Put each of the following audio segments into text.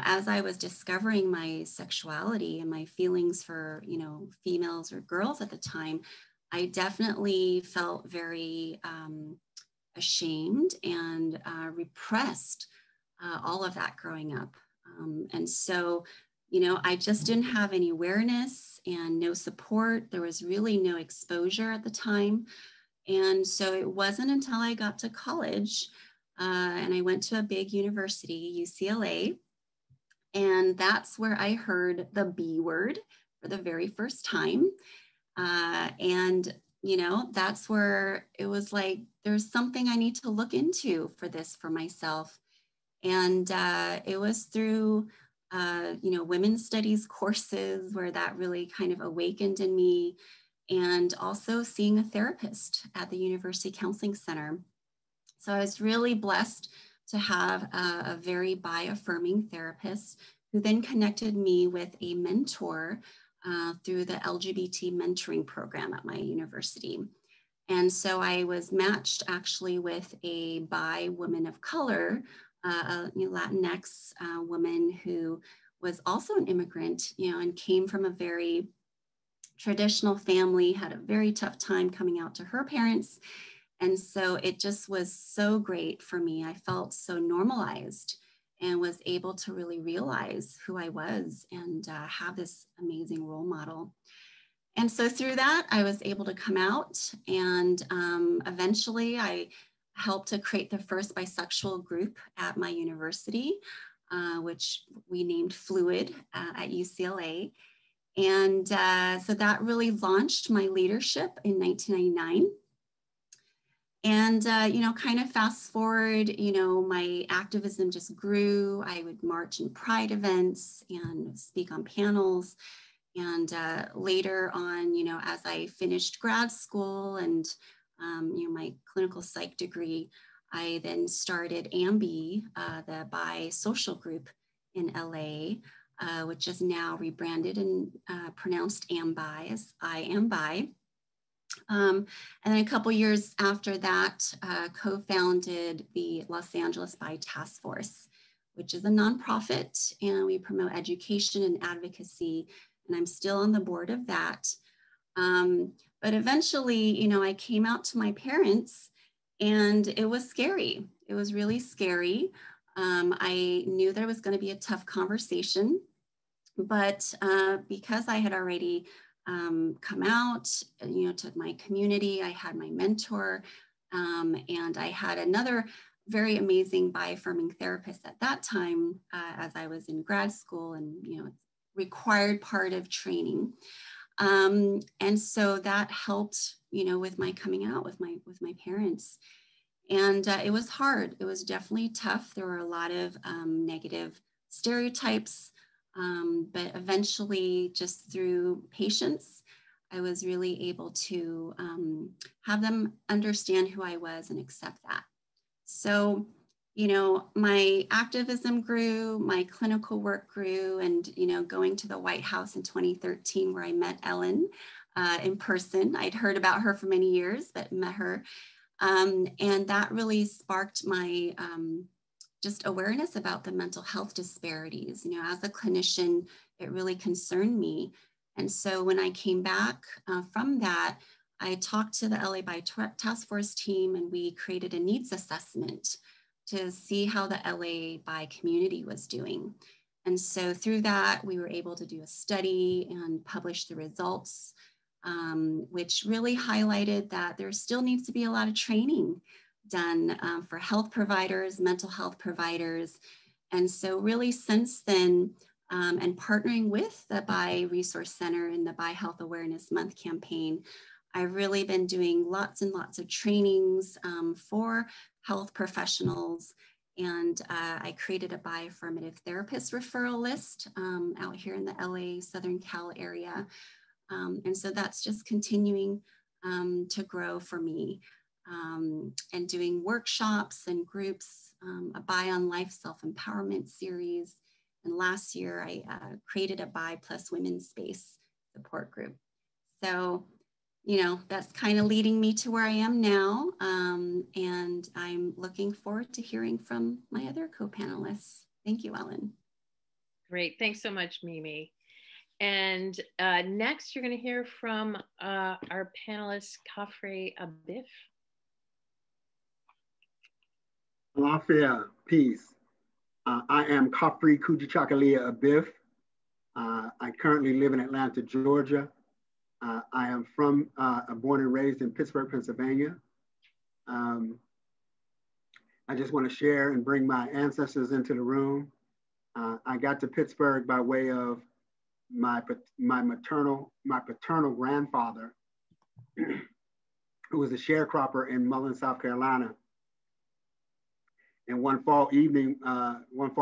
as I was discovering my sexuality and my feelings for, females or girls at the time, I definitely felt very ashamed and repressed all of that growing up. And so, I just didn't have any awareness and no support. There was really no exposure at the time. And so it wasn't until I got to college and I went to a big university, UCLA, and that's where I heard the B word for the very first time. And that's where it was like, there's something I need to look into for this for myself. And it was through, women's studies courses where that really kind of awakened in me, and also seeing a therapist at the University Counseling Center. So I was really blessed to have a very bi-affirming therapist who then connected me with a mentor through the LGBT mentoring program at my university. And so I was matched actually with a bi woman of color, a Latinx woman who was also an immigrant, and came from a very traditional family, had a very tough time coming out to her parents. And so it just was so great for me. I felt so normalized and was able to really realize who I was and have this amazing role model. And so through that, I was able to come out, and eventually I helped to create the first bisexual group at my university, which we named Fluid at UCLA. And so that really launched my leadership in 1999. And, kind of fast forward, my activism just grew. I would march in pride events and speak on panels. And later on, as I finished grad school and, my clinical psych degree, I then started AMBI, the bi social group in LA, which is now rebranded and pronounced AMBI as I Am Bi. And then a couple years after that, co-founded the Los Angeles Bi Task Force, which is a nonprofit, and we promote education and advocacy. And I'm still on the board of that. But eventually, I came out to my parents, and it was scary. It was really scary. I knew there was going to be a tough conversation, but because I had already come out, to my community, I had my mentor, and I had another very amazing bi-affirming therapist at that time, as I was in grad school, and required part of training. And so that helped, with my coming out with my parents. And it was hard. It was definitely tough. There were a lot of negative stereotypes, but eventually, just through patience, I was really able to have them understand who I was and accept that. So, my activism grew, my clinical work grew, and, going to the White House in 2013, where I met Ellyn in person. I'd heard about her for many years, but met her. And that really sparked my just awareness about the mental health disparities. As a clinician, it really concerned me. And so when I came back from that, I talked to the LA Bi Task Force team, and we created a needs assessment to see how the LA Bi community was doing. And so through that, we were able to do a study and publish the results, which really highlighted that there still needs to be a lot of training done for health providers, mental health providers. And so really since then, and partnering with the Bi Resource Center and the Bi Health Awareness Month campaign, I've really been doing lots and lots of trainings for health professionals. And I created a bi-affirmative therapist referral list out here in the LA, Southern Cal area. And so that's just continuing to grow for me, and doing workshops and groups, a Bi on Life self-empowerment series. And last year I created a Bi plus women space support group. So, that's kind of leading me to where I am now. And I'm looking forward to hearing from my other co-panelists. Thank you, Ellyn. Great. Thanks so much, Mimi. And next, you're going to hear from our panelist, Khafre Abif. Lafayette, peace. I am Khafre Abif. I currently live in Atlanta, Georgia. I am born and raised in Pittsburgh, Pennsylvania. I just want to share and bring my ancestors into the room. I got to Pittsburgh by way of my paternal grandfather, who was a sharecropper in Mullen, South Carolina. And one fall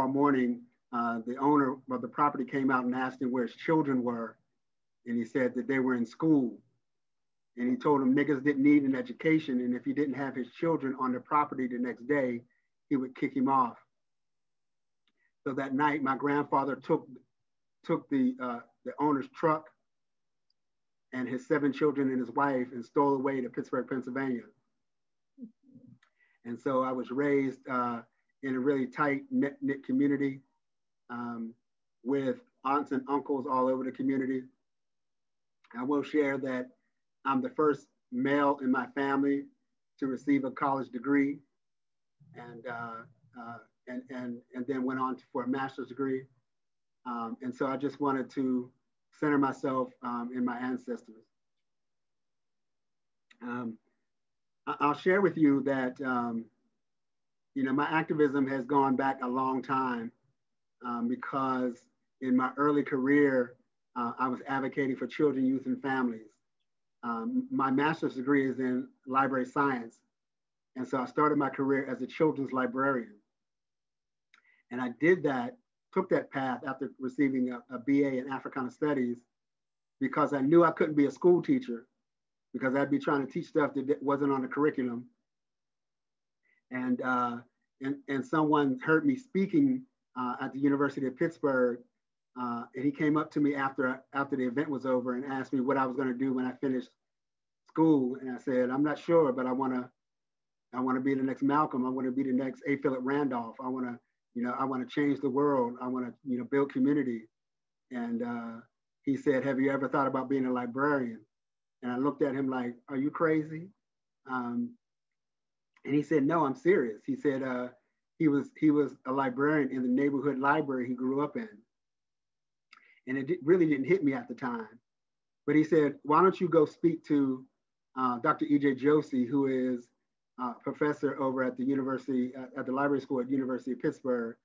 morning, the owner of the property came out and asked him where his children were. And he said that they were in school. And he told him niggas didn't need an education. And if he didn't have his children on the property the next day, he would kick him off. So that night, my grandfather took the owner's truck and his 7 children and his wife and stole away to Pittsburgh, Pennsylvania. And so I was raised in a really tight knit community with aunts and uncles all over the community. I will share that I'm the first male in my family to receive a college degree, and then went on for a master's degree. And so I just wanted to center myself in my ancestors. I'll share with you that, my activism has gone back a long time because in my early career, I was advocating for children, youth, and families. My master's degree is in library science. And so I started my career as a children's librarian. And I took that path after receiving a BA in Africana Studies because I knew I couldn't be a school teacher because I'd be trying to teach stuff that wasn't on the curriculum. And someone heard me speaking at the University of Pittsburgh, and he came up to me after the event was over and asked me what I was going to do when I finished school. And I said, I'm not sure, but I want to be the next Malcolm. I want to be the next A. Philip Randolph. I want to change the world. I want to build community. And he said, have you ever thought about being a librarian? And I looked at him like, are you crazy? And he said, no, I'm serious. He said he was a librarian in the neighborhood library he grew up in. And it really didn't hit me at the time. But he said, why don't you go speak to Dr. E.J. Josie, who is a professor over at the university, at the library school at the University of Pittsburgh.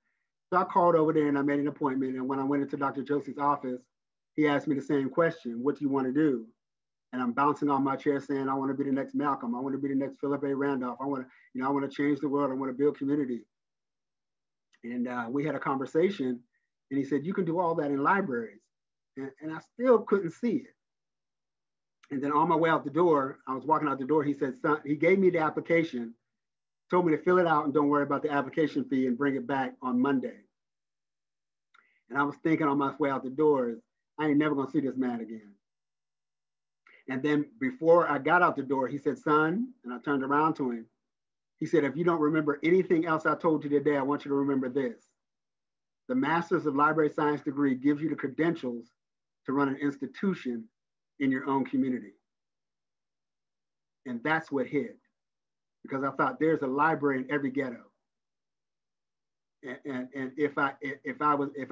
So I called over there and I made an appointment. And when I went into Dr. Josie's office, he asked me the same question, what do you want to do? And I'm bouncing on my chair saying, I want to be the next Malcolm. I want to be the next Philip A. Randolph. I want to change the world. I want to build community. And we had a conversation and he said, you can do all that in libraries. And I still couldn't see it. And then on my way out the door, I was walking out the door, he said, son, he gave me the application, told me to fill it out and don't worry about the application fee and bring it back on Monday. And I was thinking on my way out the door, I ain't never gonna see this man again. And then before I got out the door, he said, son, and I turned around to him. He said, if you don't remember anything else I told you today, I want you to remember this. The Master's of Library Science degree gives you the credentials to run an institution in your own community. And that's what hit, because I thought there's a library in every ghetto. And if I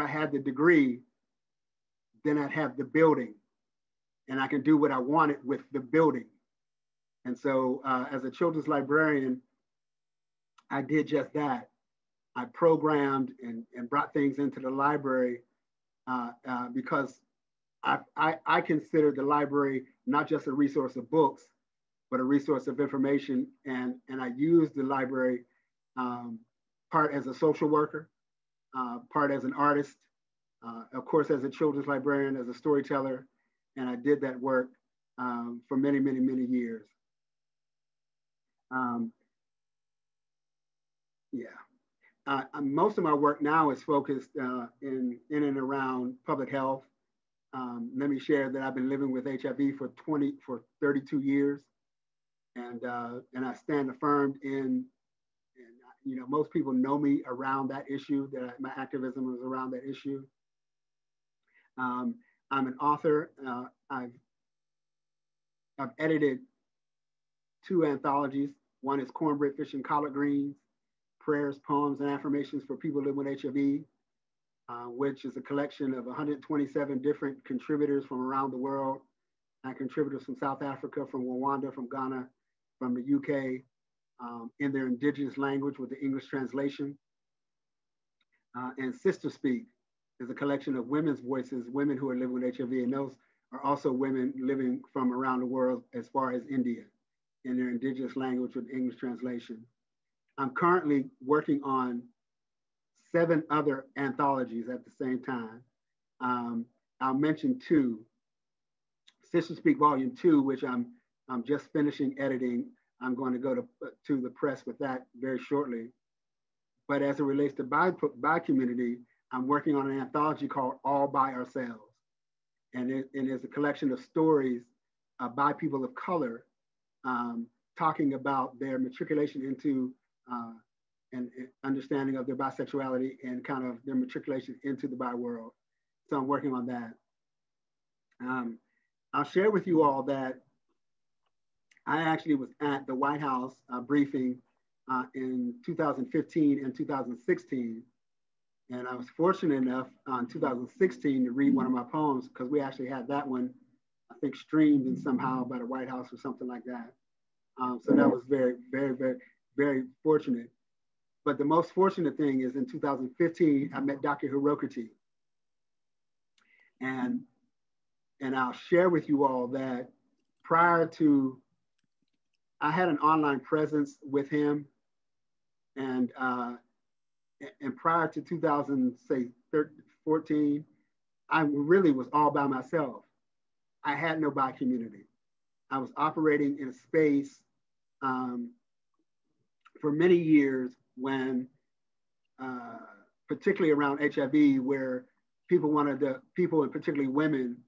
had the degree, then I'd have the building and I can do what I wanted with the building. And so as a children's librarian, I did just that. I programmed and brought things into the library because I consider the library not just a resource of books, but a resource of information. And I use the library part as a social worker, part as an artist, of course, as a children's librarian, as a storyteller. And I did that work for many, many, many years. Most of my work now is focused in and around public health. Let me share that I've been living with HIV for 32 years. And I stand affirmed in most people know me around that issue, that my activism is around that issue. I'm an author. I've edited 2 anthologies. One is Cornbread, Fish, and Collard Greens, Prayers, Poems, and Affirmations for People Living with HIV, which is a collection of 127 different contributors from around the world, and contributors from South Africa, from Rwanda, from Ghana, from the UK, in their indigenous language with the English translation. And Sister Speak is a collection of women's voices, women who are living with HIV, and those are also women living from around the world as far as India in their indigenous language with English translation. I'm currently working on 7 other anthologies at the same time. I'll mention 2. Sister Speak Volume 2, which I'm just finishing editing. I'm going to go to the press with that very shortly. But as it relates to bi community, I'm working on an anthology called All By Ourselves. And it is a collection of stories by people of color talking about their matriculation into and understanding of their bisexuality and kind of their matriculation into the bi world. So I'm working on that. I'll share with you all that I actually was at the White House briefing in 2015 and 2016. And I was fortunate enough in 2016 to read one of my poems, because we actually had that one, I think, streamed in somehow by the White House or something like that. So that was very, very, very, very fortunate. But the most fortunate thing is in 2015, I met Dr. Hirokati. And I'll share with you all that prior to, I had an online presence with him, and prior to 2014, I really was all by myself. I had no bi community. I was operating in a space for many years when, particularly around HIV, where people and particularly women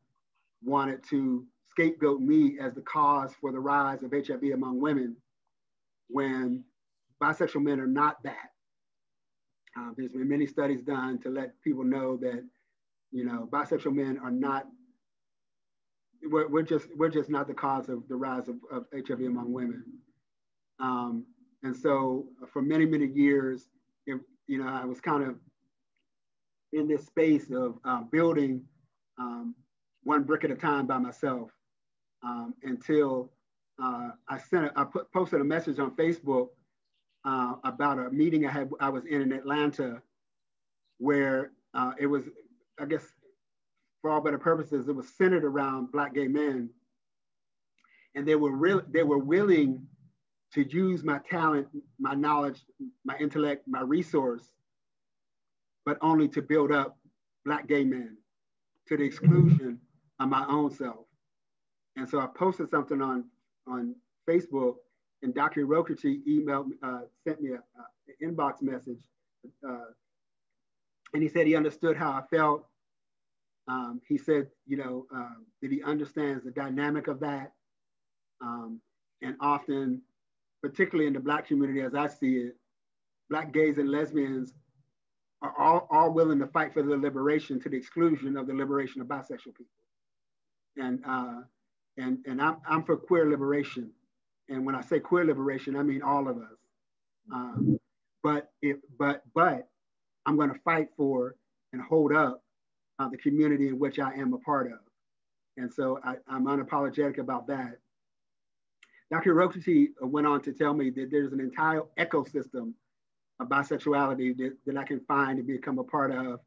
wanted to scapegoat me as the cause for the rise of HIV among women, when bisexual men are not that. There's been many studies done to let people know that, you know, bisexual men are not, we're just not the cause of the rise of HIV among women. And so for many, many years, you know, I was kind of in this space of building one brick at a time by myself, until I posted a message on Facebook about a meeting I was in Atlanta, where it was, I guess, for all better purposes, it was centered around Black gay men, and they were willing to use my talent, my knowledge, my intellect, my resource, but only to build up Black gay men to the exclusion of my own self. And so I posted something on Facebook, and Dr. Hirokati sent me an inbox message, and he said he understood how I felt. He said, you know, that he understands the dynamic of that, and often, particularly in the Black community, as I see it, Black gays and lesbians are all willing to fight for their liberation to the exclusion of the liberation of bisexual people. And I'm for queer liberation. And when I say queer liberation, I mean all of us. But I'm going to fight for and hold up the community in which I am a part of. And so I'm unapologetic about that. Dr. Hirokati went on to tell me that there's an entire ecosystem of bisexuality that I can find and become a part of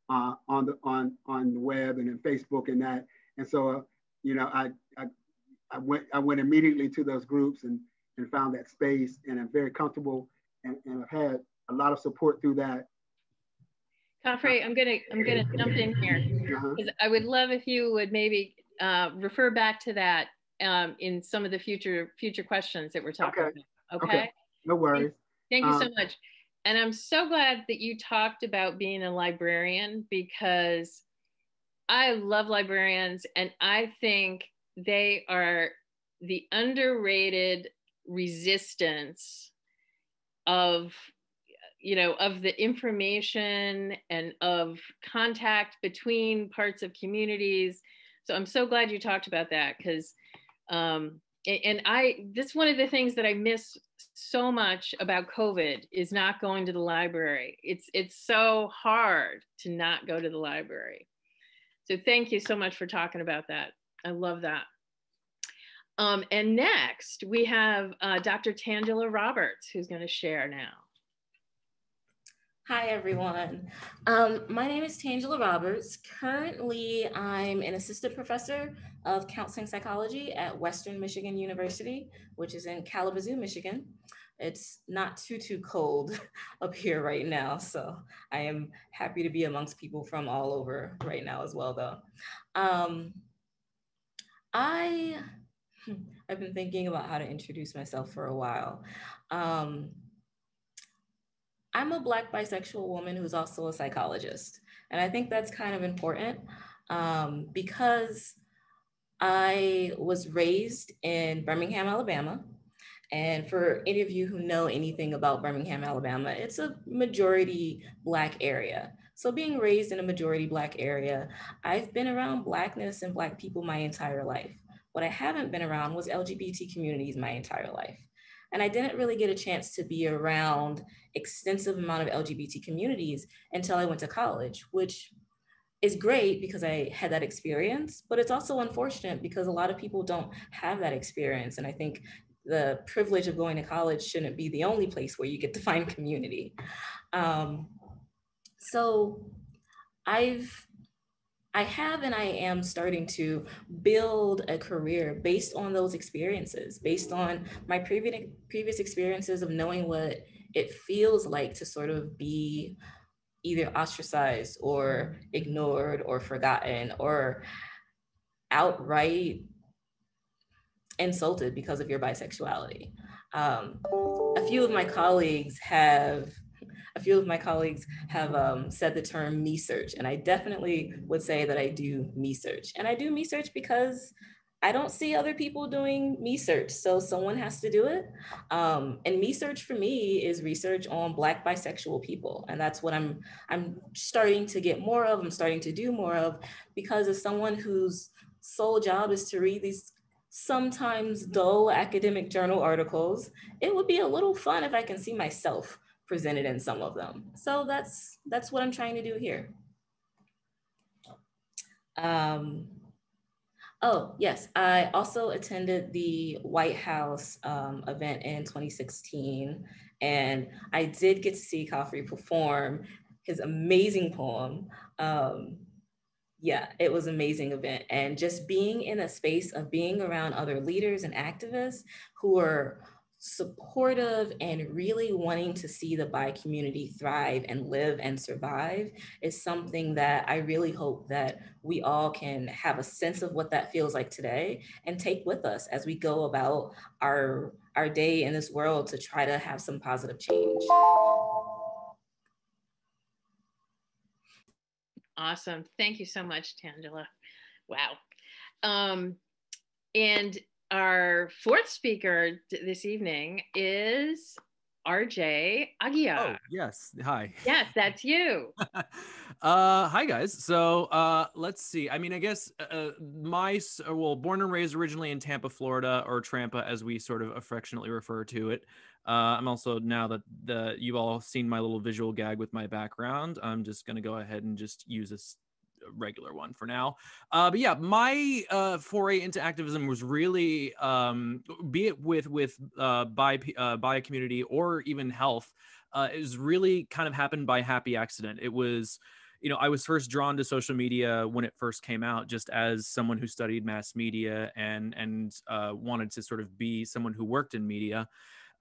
on the web and in Facebook and that. And so, you know, I went immediately to those groups and found that space, and I'm very comfortable, and I've had a lot of support through that. Khafre, I'm gonna jump in here, because I would love if you would maybe refer back to that in some of the future questions that we're talking about. Okay? No worries. Thank you so much. And I'm so glad that you talked about being a librarian, because I love librarians, and I think they are the underrated resistance of, of the information and of contact between parts of communities. So I'm so glad you talked about that, because that's one of the things that I miss so much about COVID is not going to the library. It's so hard to not go to the library. So thank you so much for talking about that. I love that. And next we have Dr. Tangela Roberts, who's going to share now. Hi, everyone. My name is Tangela Roberts. Currently, I'm an assistant professor of counseling psychology at Western Michigan University, which is in Kalamazoo, Michigan. It's not too cold up here right now, so I am happy to be amongst people from all over right now as well, though. I've been thinking about how to introduce myself for a while. I'm a Black bisexual woman who's also a psychologist. And I think that's kind of important because I was raised in Birmingham, Alabama. And for any of you who know anything about Birmingham, Alabama, it's a majority Black area. So being raised in a majority Black area, I've been around Blackness and Black people my entire life. What I haven't been around was LGBT communities my entire life. And I didn't really get a chance to be around extensive amount of LGBT communities until I went to college, which is great because I had that experience, but it's also unfortunate because a lot of people don't have that experience. And I think the privilege of going to college shouldn't be the only place where you get to find community. So I have and I am starting to build a career based on those experiences, based on my previous experiences of knowing what it feels like to sort of be either ostracized or ignored or forgotten or outright insulted because of your bisexuality. A few of my colleagues have said the term me search, and I definitely would say that I do me search. And I do me search because I don't see other people doing me search, so someone has to do it. And me search for me is research on Black bisexual people, and that's what I'm starting to get more of. I'm starting to do more of because as someone whose sole job is to read these sometimes dull academic journal articles, it would be a little fun if I can see myself presented in some of them. So that's what I'm trying to do here. Oh, yes, I also attended the White House event in 2016, and I did get to see Khafre perform his amazing poem. Yeah, it was an amazing event. And just being in a space of being around other leaders and activists who are supportive and really wanting to see the bi community thrive and live and survive is something that I really hope that we all can have a sense of what that feels like today and take with us as we go about our day in this world to try to have some positive change. Awesome. Thank you so much, Tangela. Wow. And our fourth speaker this evening is RJ Aguiar. Oh, yes. Hi. Yes, that's you. Hi, guys. So let's see. I mean, I guess born and raised originally in Tampa, Florida, or Trampa, as we sort of affectionately refer to it. I'm also, now that you've all seen my little visual gag with my background, I'm just going to go ahead and just use this regular one for now. But yeah, my foray into activism was really, be it with bi community or even health, it was really kind of happened by happy accident. It was, I was first drawn to social media when it first came out, just as someone who studied mass media and wanted to sort of be someone who worked in media.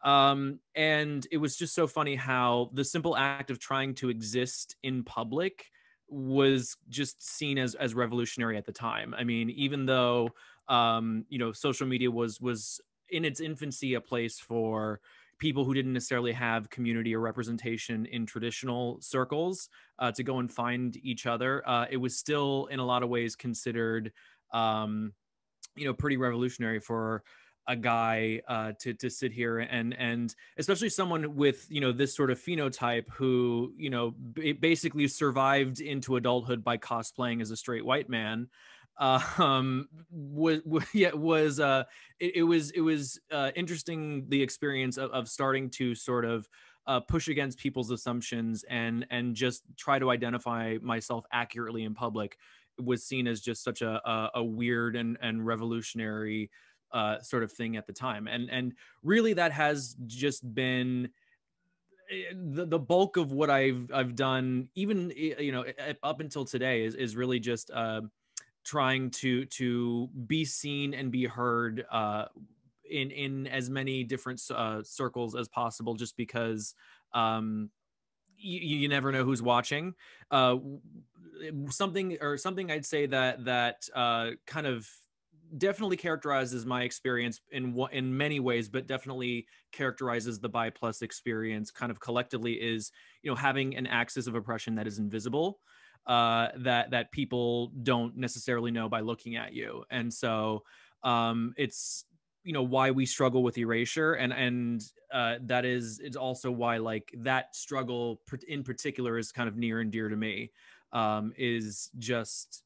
And it was just so funny how the simple act of trying to exist in public was just seen as revolutionary at the time. I mean, even though, social media was in its infancy a place for people who didn't necessarily have community or representation in traditional circles to go and find each other, it was still in a lot of ways considered, pretty revolutionary for a guy to sit here and especially someone with, you know, this sort of phenotype who, you know, basically survived into adulthood by cosplaying as a straight white man. Was interesting, the experience of starting to sort of push against people's assumptions and just try to identify myself accurately in public was seen as just such a weird and revolutionary sort of thing at the time. And really that has just been the bulk of what I've done, even, you know, up until today is really just trying to be seen and be heard in as many different circles as possible, just because you never know who's watching. Something I'd say that kind of definitely characterizes my experience in many ways, but definitely characterizes the bi plus experience kind of collectively is, you know, having an axis of oppression that is invisible, that people don't necessarily know by looking at you. And so it's, you know, why we struggle with erasure, and that is, it's also why like that struggle in particular is kind of near and dear to me. Is just,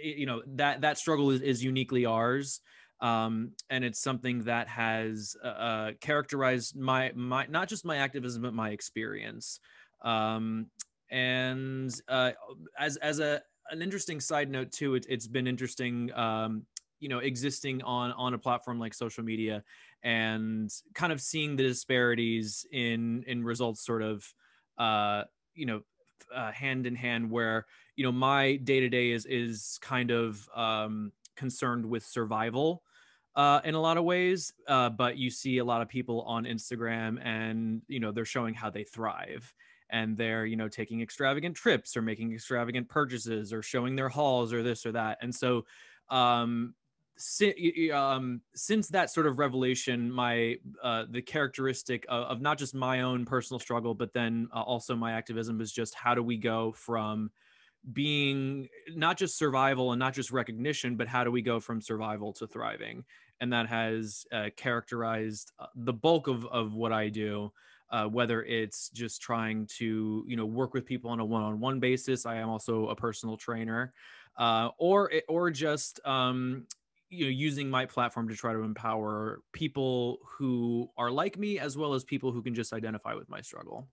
you know, that struggle is uniquely ours. And it's something that has characterized my not just my activism, but my experience. And as an interesting side note too, it's been interesting, you know, existing on a platform like social media and kind of seeing the disparities in results sort of, you know, hand in hand, where, you know, my day-to-day is kind of concerned with survival in a lot of ways, but you see a lot of people on Instagram and, you know, they're showing how they thrive, and they're, you know, taking extravagant trips or making extravagant purchases or showing their hauls or this or that. And so since that sort of revelation, my the characteristic of not just my own personal struggle, but then also my activism is just, how do we go from being not just survival and not just recognition, but how do we go from survival to thriving? And that has characterized the bulk of what I do, whether it's just trying to, you know, work with people on a one-on-one basis. I am also a personal trainer, or just you know, using my platform to try to empower people who are like me, as well as people who can just identify with my struggle.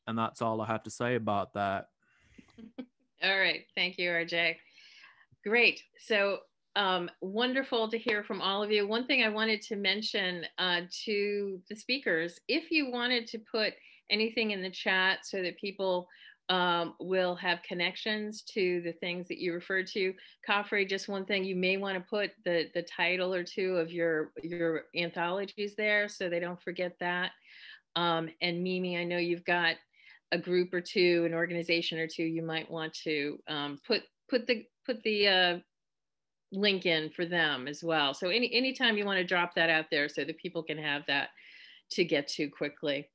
And that's all I have to say about that. All right. Thank you, RJ. Great. So wonderful to hear from all of you. One thing I wanted to mention to the speakers, if you wanted to put anything in the chat so that people will have connections to the things that you referred to. Khafre, just one thing, you may want to put the title or two of your anthologies there so they don't forget that. And Mimi, I know you've got a group or two, an organization or two, you might want to put the link in for them as well. So anytime you want to drop that out there so that people can have that to get to quickly.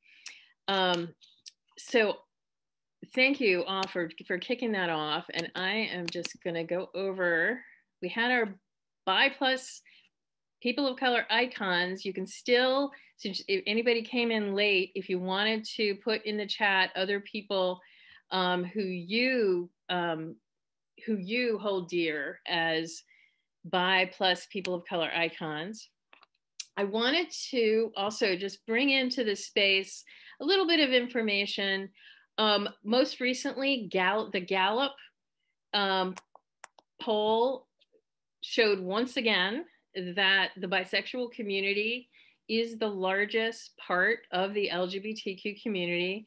So thank you all for kicking that off. And I am just going to go over, we had our bi plus people of color icons. You can still, since if anybody came in late, if you wanted to put in the chat other people who you hold dear as bi plus people of color icons. I wanted to also just bring into the space a little bit of information. Most recently, the Gallup poll showed once again that the bisexual community is the largest part of the LGBTQ community.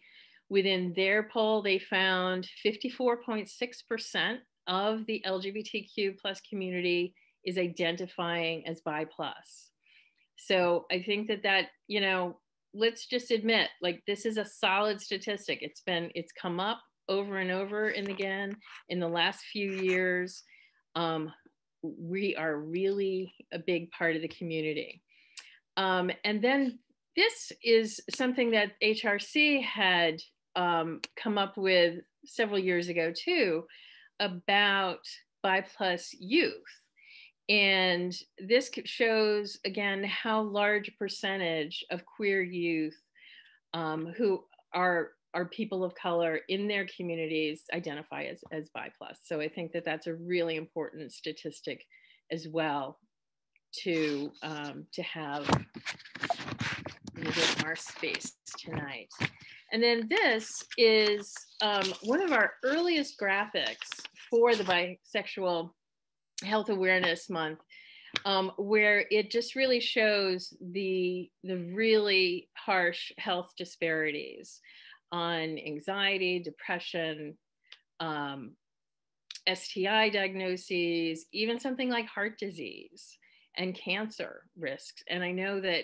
Within their poll, they found 54.6% of the LGBTQ plus community is identifying as bi plus. So I think that, you know, let's just admit, like, this is a solid statistic. It's come up over and over and again in the last few years. We are really a big part of the community. And then this is something that HRC had come up with several years ago too, about bi plus youth. And this shows, again, how large a percentage of queer youth who are people of color in their communities identify as bi+. So I think that that's a really important statistic as well to have in our space tonight. And then this is one of our earliest graphics for the Bisexual Health Awareness Month, where it just really shows the really harsh health disparities on anxiety, depression, STI diagnoses, even something like heart disease and cancer risks. And I know that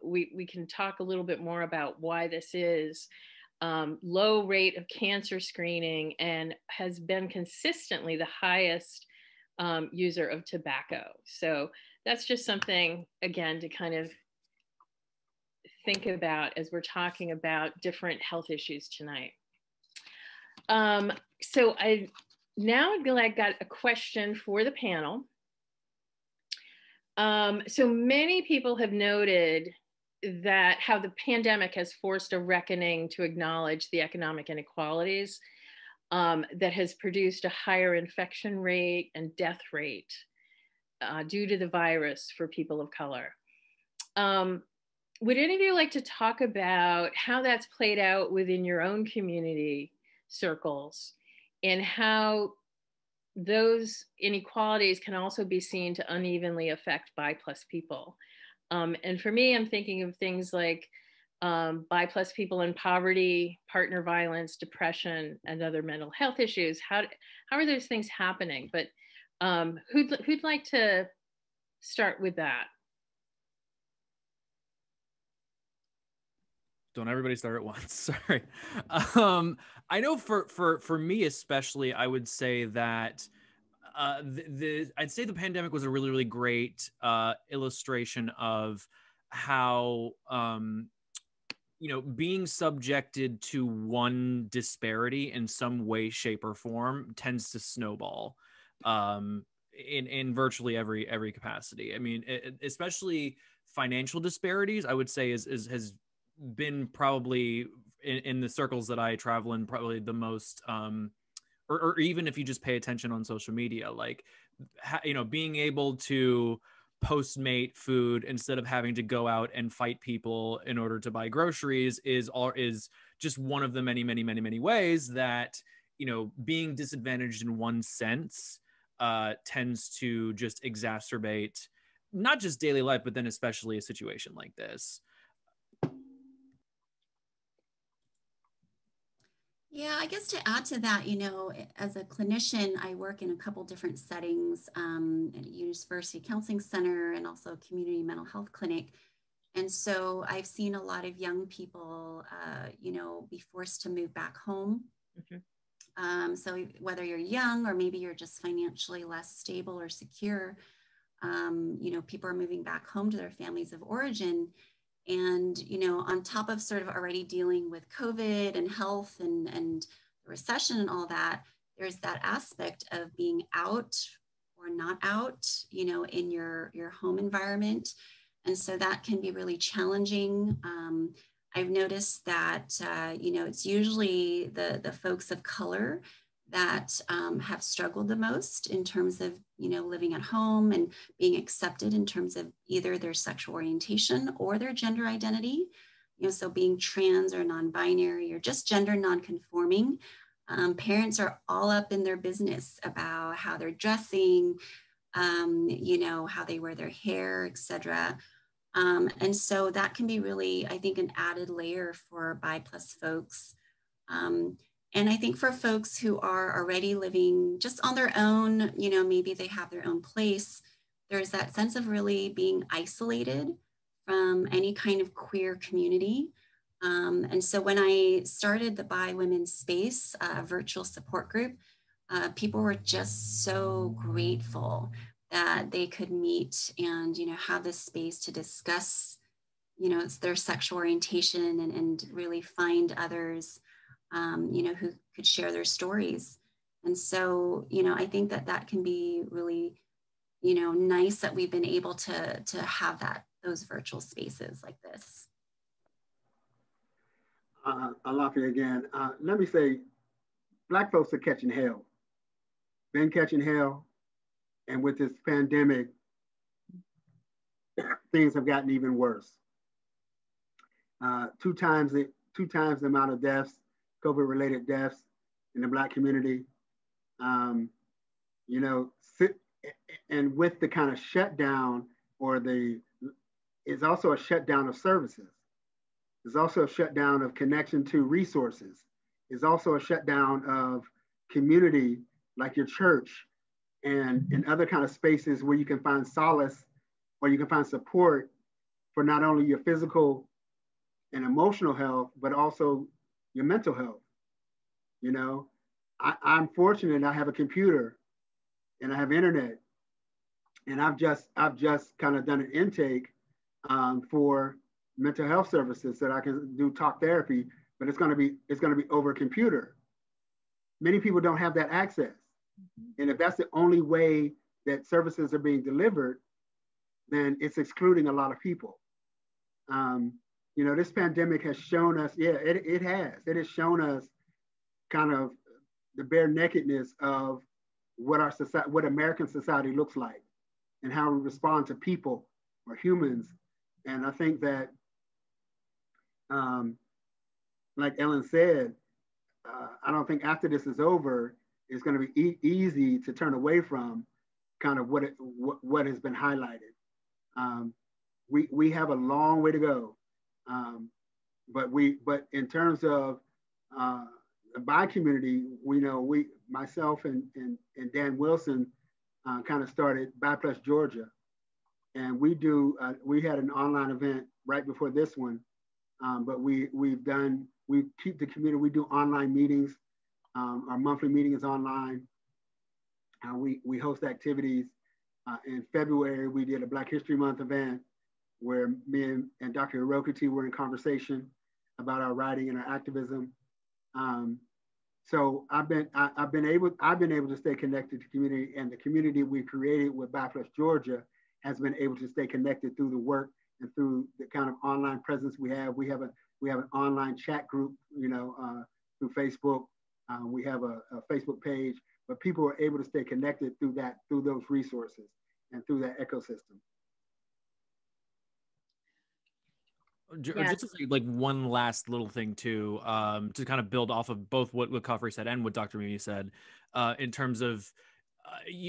we can talk a little bit more about why this is. Low rate of cancer screening and has been consistently the highest user of tobacco. So that's just something, again, to kind of think about as we're talking about different health issues tonight. So I've got a question for the panel. So many people have noted that how the pandemic has forced a reckoning to acknowledge the economic inequalities that has produced a higher infection rate and death rate due to the virus for people of color. Would any of you like to talk about how that's played out within your own community circles and how those inequalities can also be seen to unevenly affect bi+ people? And for me, I'm thinking of things like bi+ people in poverty, partner violence, depression, and other mental health issues. How are those things happening? But who'd like to start with that? Don't everybody start at once. Sorry. I know for me especially, I would say that I'd say the pandemic was a really, really great illustration of how being subjected to one disparity in some way, shape, or form tends to snowball in virtually every capacity. I mean, especially financial disparities, I would say has been probably in the circles that I travel in, probably the most, or even if you just pay attention on social media, like, being able to Postmate food instead of having to go out and fight people in order to buy groceries is just one of the many ways that, being disadvantaged in one sense tends to just exacerbate not just daily life, but then especially a situation like this. Yeah, I guess to add to that, as a clinician, I work in a couple different settings at a University Counseling Center and also a community mental health clinic. And so I've seen a lot of young people, be forced to move back home. Mm-hmm. So whether you're young or maybe you're just financially less stable or secure, people are moving back home to their families of origin. And, on top of sort of already dealing with COVID and health and the recession and all that, there's that aspect of being out or not out, in your home environment. And so that can be really challenging. I've noticed that, it's usually the folks of color that have struggled the most in terms of, living at home and being accepted in terms of either their sexual orientation or their gender identity. So being trans or non-binary or just gender non-conforming, parents are all up in their business about how they're dressing, how they wear their hair, etc. And so that can be really, I think, an added layer for bi+ folks. And I think for folks who are already living just on their own, maybe they have their own place, there's that sense of really being isolated from any kind of queer community. And so when I started the Bi Women Space virtual support group, people were just so grateful that they could meet and, have this space to discuss, their sexual orientation and really find others who could share their stories. And so, I think that can be really, you know, nice that we've been able to have those virtual spaces like this. Alafia again. Let me say, Black folks are catching hell. Been catching hell, and with this pandemic, things have gotten even worse. Two times the amount of deaths, COVID-related deaths in the Black community. You know, and with the kind of shutdown, it's also a shutdown of services. There's also a shutdown of connection to resources. It's also a shutdown of community, like your church, and in other kind of spaces where you can find solace or you can find support for not only your physical and emotional health, but also your mental health. You know, I'm fortunate I have a computer and I have internet, and I've just kind of done an intake for mental health services that I can do talk therapy, but it's going to be over a computer. Many people don't have that access. And if that's the only way that services are being delivered, then it's excluding a lot of people. You know, this pandemic has shown us, it has shown us kind of the bare nakedness of what our society, what American society looks like, and how we respond to people or humans. And I think that, like Ellyn said, I don't think after this is over, it's going to be easy to turn away from kind of what has been highlighted. We have a long way to go, but in terms of the bi community, myself and Dan Wilson kind of started Bi Plus Georgia, and we had an online event right before this one, but we keep the community. We do online meetings. Our monthly meeting is online. We host activities. In February, we did a Black History Month event where me and Dr. Hirokati were in conversation about our writing and our activism. So I've been able to stay connected to community, and the community we created with Bi Plus Georgia has been able to stay connected through the work and through the kind of online presence we have. We have an online chat group, through Facebook. We have a Facebook page, but people are able to stay connected through those resources and through that ecosystem. Yeah. Just like one last little thing too, to kind of build off of both what Khafre said and what Dr. Mimi said, in terms of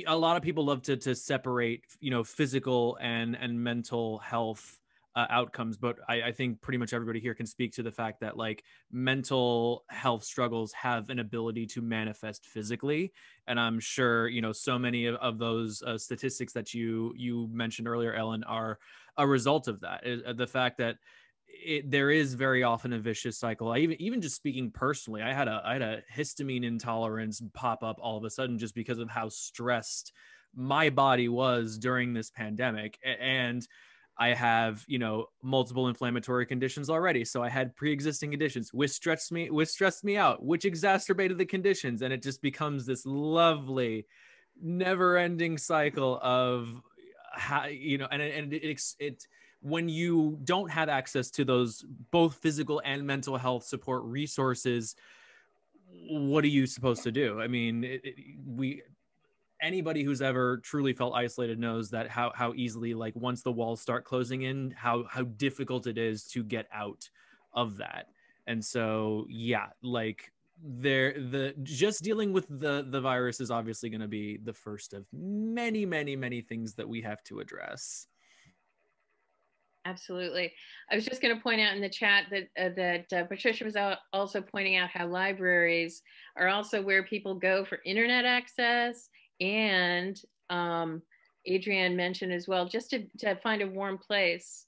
a lot of people love to separate, physical and mental health outcomes, but I think pretty much everybody here can speak to the fact that like mental health struggles have an ability to manifest physically, and I'm sure so many of those statistics that you mentioned earlier, Ellyn, are a result of that. The fact that there is very often a vicious cycle. Even just speaking personally, I had a histamine intolerance pop up all of a sudden just because of how stressed my body was during this pandemic, and I have, multiple inflammatory conditions already. So I had pre-existing conditions, which stressed me out, which exacerbated the conditions. And it just becomes this lovely, never-ending cycle of how, when you don't have access to those both physical and mental health support resources, what are you supposed to do? I mean, anybody who's ever truly felt isolated knows that how easily, like once the walls start closing in, how difficult it is to get out of that. And so, yeah, like just dealing with the virus is obviously going to be the first of many, many, many things that we have to address. Absolutely. I was just going to point out in the chat that Patricia was also pointing out how libraries are also where people go for internet access. And Adrienne mentioned as well, just to find a warm place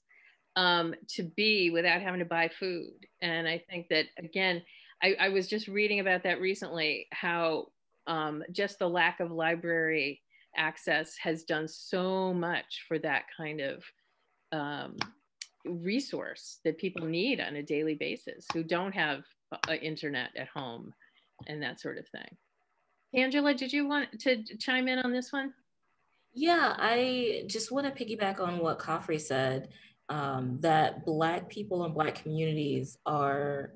to be without having to buy food. And I think that, again, I was just reading about that recently, how just the lack of library access has done so much for that kind of resource that people need on a daily basis who don't have internet at home and that sort of thing. Tangela, did you want to chime in on this one? Yeah, I just want to piggyback on what Khafre said, that Black people and Black communities are,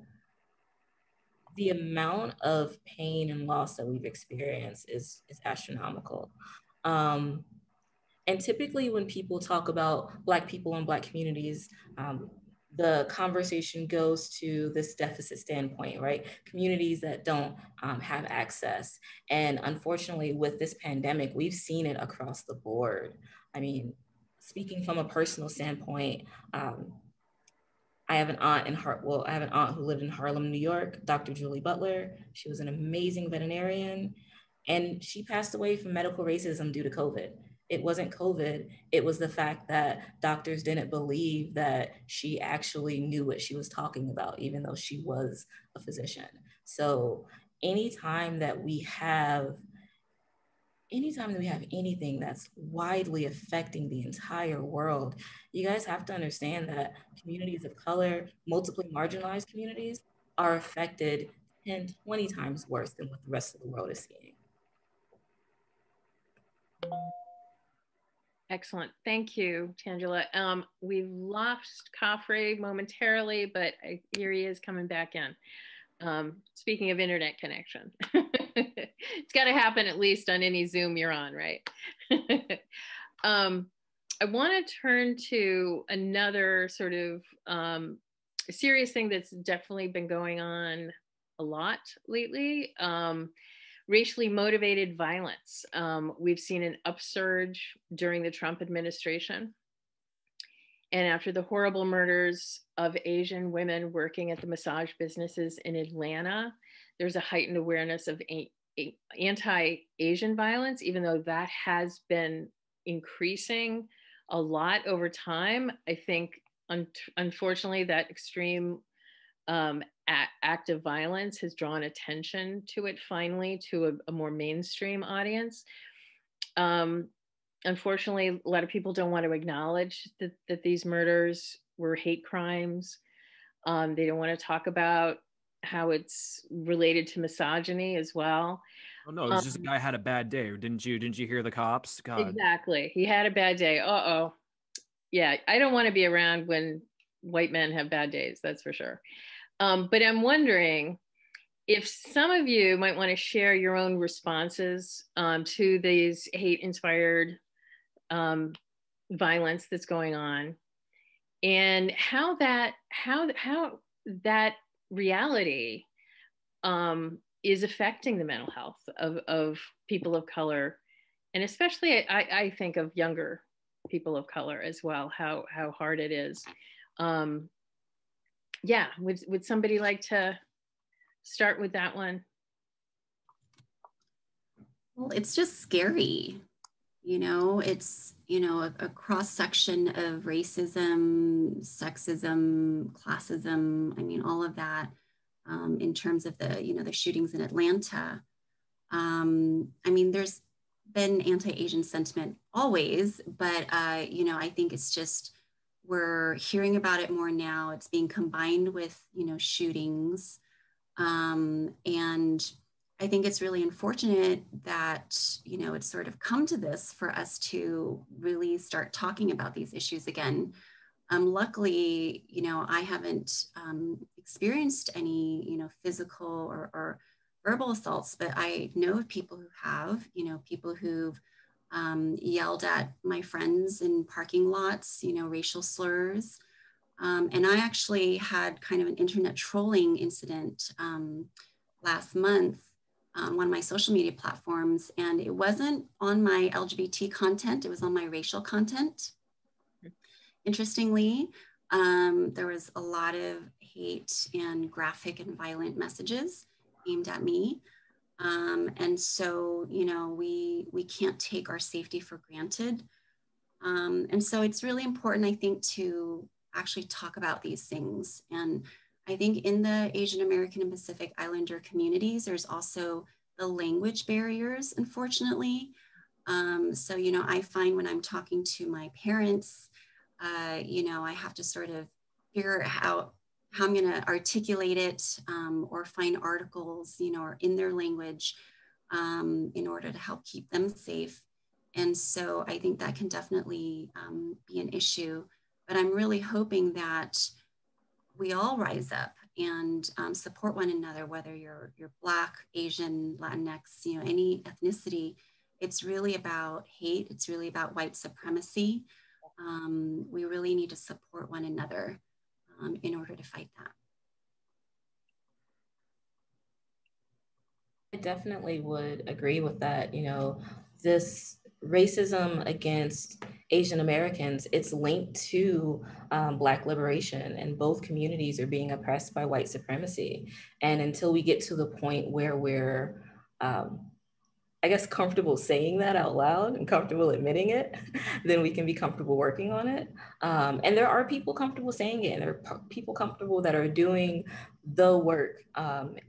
the amount of pain and loss that we've experienced is astronomical. Um, and typically when people talk about Black people and Black communities, the conversation goes to this deficit standpoint, right? Communities that don't have access. And unfortunately, with this pandemic, we've seen it across the board. I mean, speaking from a personal standpoint, I have an aunt I have an aunt who lived in Harlem, New York, Dr. Julie Butler. She was an amazing veterinarian, and she passed away from medical racism due to COVID. It wasn't COVID, it was the fact that doctors didn't believe that she actually knew what she was talking about, even though she was a physician. So anytime that we have anything that's widely affecting the entire world, you guys have to understand that communities of color, multiply marginalized communities, are affected 10, 20 times worse than what the rest of the world is seeing. Excellent. Thank you, Tangela. We've lost Khafre momentarily, but I hear he is coming back in. Speaking of internet connection, it's got to happen at least on any Zoom you're on, right? I want to turn to another sort of serious thing that's definitely been going on a lot lately. Racially motivated violence. We've seen an upsurge during the Trump administration. And after the horrible murders of Asian women working at the massage businesses in Atlanta, there's a heightened awareness of anti-Asian violence, even though that has been increasing a lot over time. I think, unfortunately, that extreme act of violence has drawn attention to it finally to a more mainstream audience. Unfortunately, a lot of people don't want to acknowledge that these murders were hate crimes. They don't want to talk about how it's related to misogyny as well. Oh no, it was just a guy had a bad day. Or didn't you hear the cops? God. Exactly. He had a bad day. Uh-oh. Yeah, I don't want to be around when white men have bad days, that's for sure. But I'm wondering if some of you might want to share your own responses to these hate-inspired violence that's going on, and how that reality is affecting the mental health of people of color, and especially I think of younger people of color as well, how hard it is. Yeah, would somebody like to start with that one? Well, it's just scary. You know, it's, you know, a cross section of racism, sexism, classism. I mean, all of that in terms of the, you know, the shootings in Atlanta. I mean, there's been anti-Asian sentiment always, but, you know, I think it's just, we're hearing about it more now. It's being combined with, you know, shootings. And I think it's really unfortunate that, you know, it's sort of come to this for us to really start talking about these issues again. Luckily, you know, I haven't experienced any, you know, physical or verbal assaults, but I know of people who have, you know, people who've yelled at my friends in parking lots, you know, racial slurs. And I actually had kind of an internet trolling incident last month on one of my social media platforms, and it wasn't on my LGBT content, it was on my racial content. Interestingly, there was a lot of hate and graphic and violent messages aimed at me. And so, you know, we can't take our safety for granted. And so it's really important, I think, to actually talk about these things. And I think in the Asian American and Pacific Islander communities, there's also the language barriers, unfortunately. So, you know, I find when I'm talking to my parents, you know, I have to sort of figure out how I'm going to articulate it or find articles, you know, or in their language in order to help keep them safe. And so I think that can definitely be an issue. But I'm really hoping that we all rise up and support one another, whether you're Black, Asian, Latinx, you know, any ethnicity. It's really about hate. It's really about white supremacy. We really need to support one another in order to fight that. I definitely would agree with that. You know, this racism against Asian Americans, it's linked to Black liberation, and both communities are being oppressed by white supremacy. And until we get to the point where we're, I guess, comfortable saying that out loud and comfortable admitting it, then we can be comfortable working on it. And there are people comfortable saying it, and there are people comfortable that are doing the work,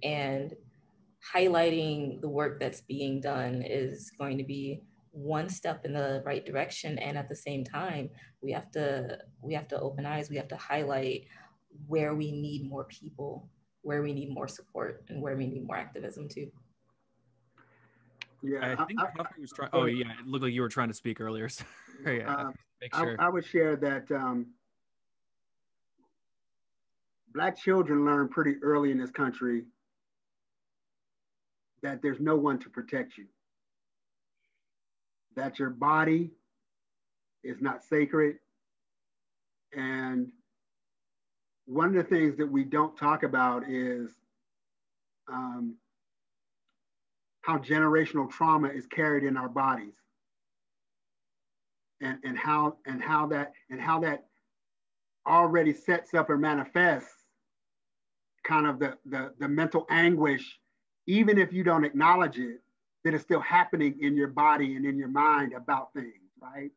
and highlighting the work that's being done is going to be one step in the right direction. And at the same time, we have to open eyes. We have to highlight where we need more people, where we need more support, and where we need more activism too. Yeah, I think Khafre was trying. Oh, yeah, it looked like you were trying to speak earlier. Sorry, yeah, make sure. I would share that Black children learn pretty early in this country that there's no one to protect you, that your body is not sacred. And one of the things that we don't talk about is how generational trauma is carried in our bodies, and how that already sets up or manifests kind of the mental anguish, even if you don't acknowledge it, that is still happening in your body and in your mind about things, right?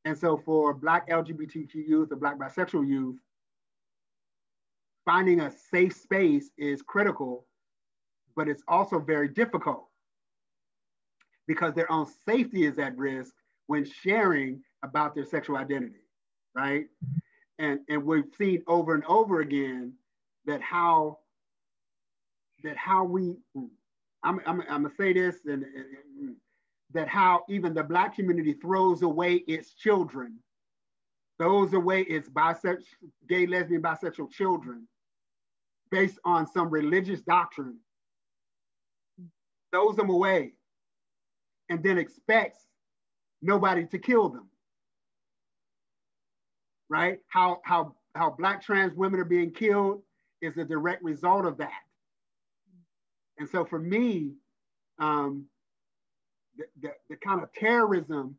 And so for Black LGBTQ youth or Black bisexual youth, finding a safe space is critical, but it's also very difficult because their own safety is at risk when sharing about their sexual identity, right? And we've seen over and over again that I'm gonna say this, and that how even the Black community throws away its children, throws away its bisexual, gay, lesbian, bisexual children based on some religious doctrine, throws them away, and then expects nobody to kill them, right? How Black trans women are being killed is a direct result of that. And so for me, the kind of terrorism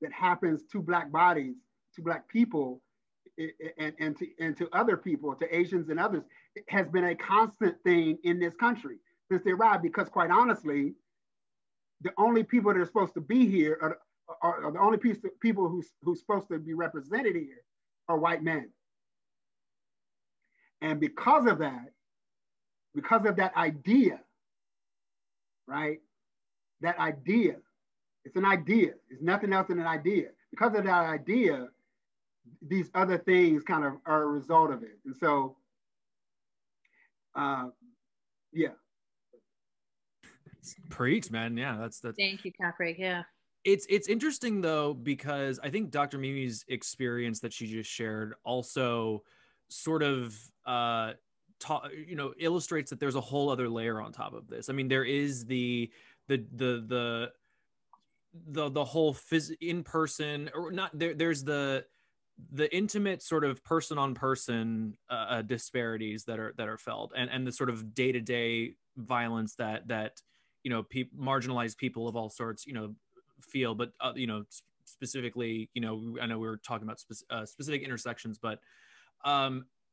that happens to Black bodies, to Black people, and to other people, to Asians and others, has been a constant thing in this country since they arrived, because quite honestly, the only people that are supposed to be here are the only people who's supposed to be represented here are white men. And because of that idea, right? That idea, it's an idea. It's nothing else than an idea. Because of that idea, these other things kind of are a result of it. And so, yeah. Preach, man. Yeah, that's. Thank you, Khafre. Yeah. It's interesting though, because I think Dr. Mimi's experience that she just shared also sort of illustrates that there's a whole other layer on top of this. I mean, there is the whole in person, or not there. There's the intimate sort of person on person disparities that are felt, and the sort of day-to-day violence that marginalized people of all sorts feel, but specifically, I know we were talking about specific intersections, but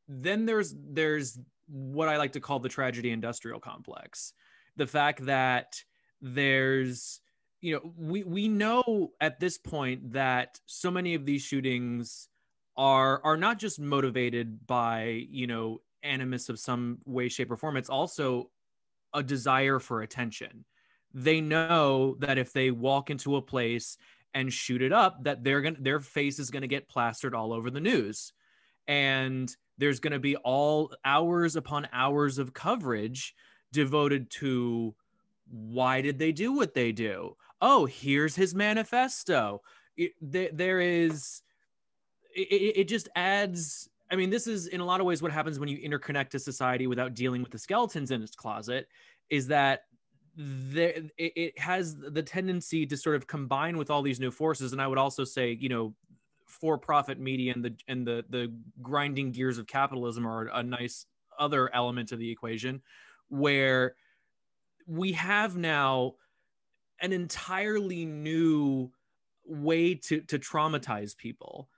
then there's what I like to call the tragedy industrial complex. The fact that there's, we know at this point that so many of these shootings are not just motivated by, animus of some way, shape, or form. It's also a desire for attention. They know that if they walk into a place and shoot it up, that their face is going to get plastered all over the news. And there's going to be all hours upon hours of coverage devoted to why did they do what they do? oh, here's his manifesto. It just adds, I mean, this is in a lot of ways what happens when you interconnect a society without dealing with the skeletons in its closet, is that it has the tendency to sort of combine with all these new forces. And I would also say, you know, for-profit media and the grinding gears of capitalism are a nice other element of the equation, where we have now an entirely new way to traumatize people,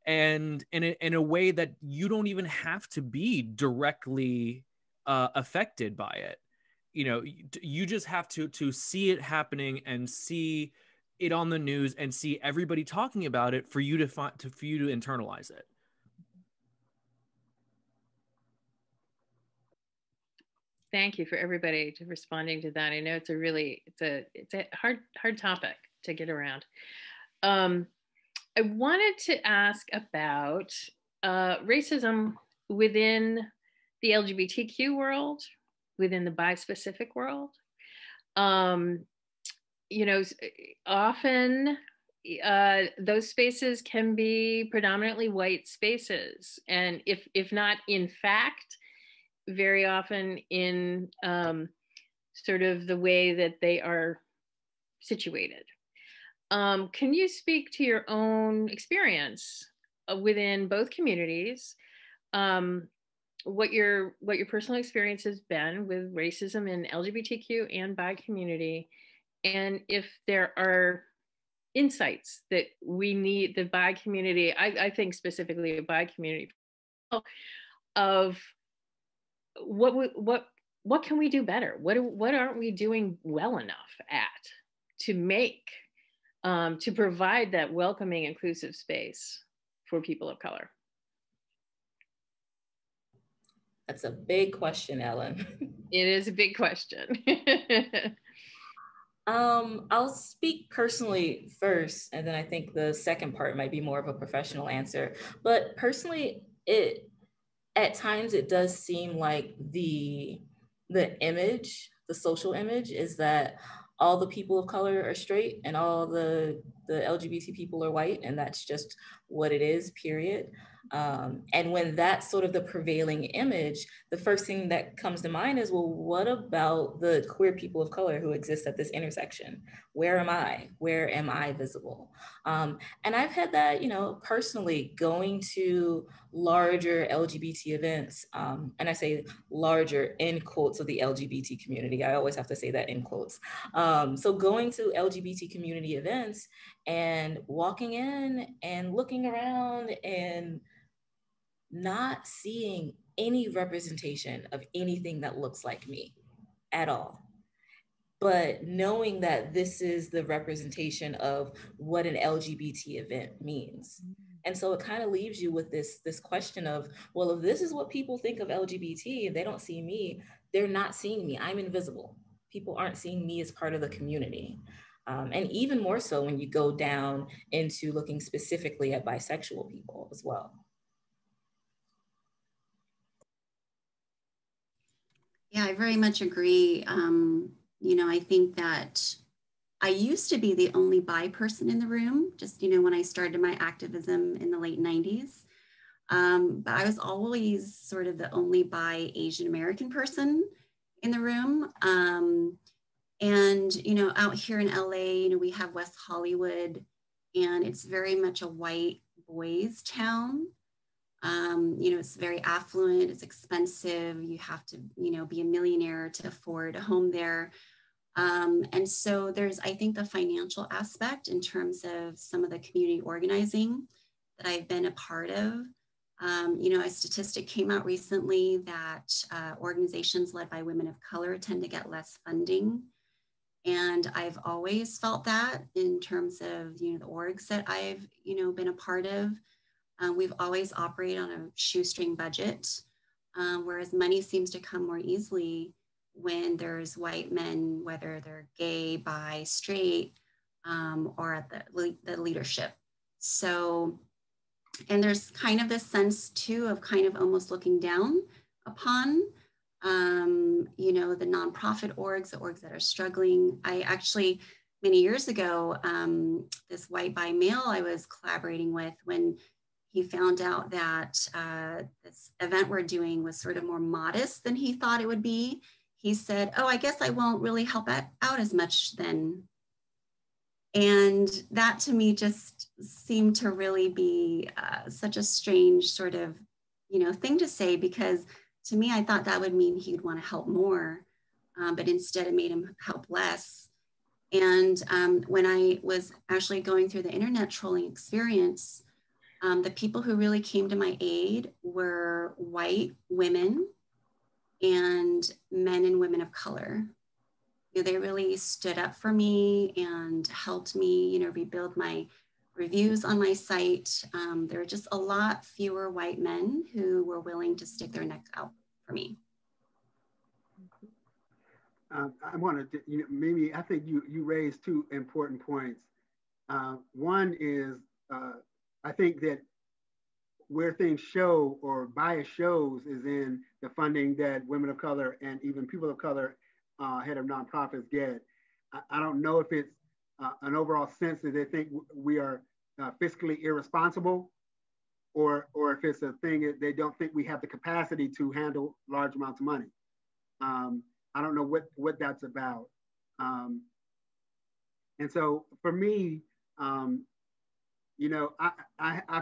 and in a way that you don't even have to be directly affected by it. You know, you just have to see it happening and see it on the news and see everybody talking about it for you to internalize it. Thank you for everybody to responding to that. I know it's a hard topic to get around. I wanted to ask about racism within the LGBTQ world, within the bi-specific world. You know, often those spaces can be predominantly white spaces, and if not in fact, very often in sort of the way that they are situated. Can you speak to your own experience within both communities? What your personal experience has been with racism in LGBTQ and bi community, and if there are insights that we need, the bi community, I think specifically a bi community, of what can we do better? What aren't we doing well enough at to make to provide that welcoming, inclusive space for people of color? That's a big question, Ellyn. It is a big question. I'll speak personally first, and then I think the second part might be more of a professional answer. But personally, at times it does seem like the image, the social image, is that all the people of color are straight and all the LGBT people are white, and that's just what it is, period. And when that's sort of the prevailing image, the first thing that comes to mind is, well, what about the queer people of color who exist at this intersection? Where am I? Where am I visible? And I've had that, you know, personally going to larger LGBT events, and I say larger in quotes of the LGBT community. I always have to say that in quotes. So going to LGBT community events and walking in and looking around and not seeing any representation of anything that looks like me at all. But knowing that this is the representation of what an LGBT event means. And so it kind of leaves you with this question of, well, if this is what people think of LGBT and they don't see me, they're not seeing me. I'm invisible. People aren't seeing me as part of the community. And even more so when you go down into looking specifically at bisexual people as well. Yeah, I very much agree. You know, I think that I used to be the only bi person in the room, just, you know, when I started my activism in the late 90s. But I was always sort of the only bi Asian American person in the room. And, you know, out here in LA, you know, we have West Hollywood, and it's very much a white boys town. You know, it's very affluent, it's expensive. You have to, you know, be a millionaire to afford a home there. And so there's, I think, the financial aspect in terms of some of the community organizing that I've been a part of. You know, a statistic came out recently that organizations led by women of color tend to get less funding. And I've always felt that in terms of, you know, the orgs that I've, you know, been a part of. We've always operated on a shoestring budget, whereas money seems to come more easily when there's white men, whether they're gay, bi, straight, or at the leadership. So, and there's kind of this sense too of kind of almost looking down upon, you know, the nonprofit orgs, the orgs that are struggling. I actually many years ago, this white bi male I was collaborating with, when he found out that this event we're doing was sort of more modest than he thought it would be, he said, "Oh, I guess I won't really help out as much then." And that to me just seemed to really be such a strange sort of, thing to say, because to me, I thought that would mean he would want to help more, but instead it made him help less. And when I was actually going through the internet trolling experience, the people who really came to my aid were white women and men and women of color. They really stood up for me and helped me, rebuild my reviews on my site. There were just a lot fewer white men who were willing to stick their neck out for me. I wanted to, Mimi, I think you raised two important points. One is, I think that where things show or bias shows is in the funding that women of color and even people of color head of nonprofits get. I don't know if it's an overall sense that they think we are fiscally irresponsible, or if it's a thing that they don't think we have the capacity to handle large amounts of money. I don't know what that's about. And so for me, I've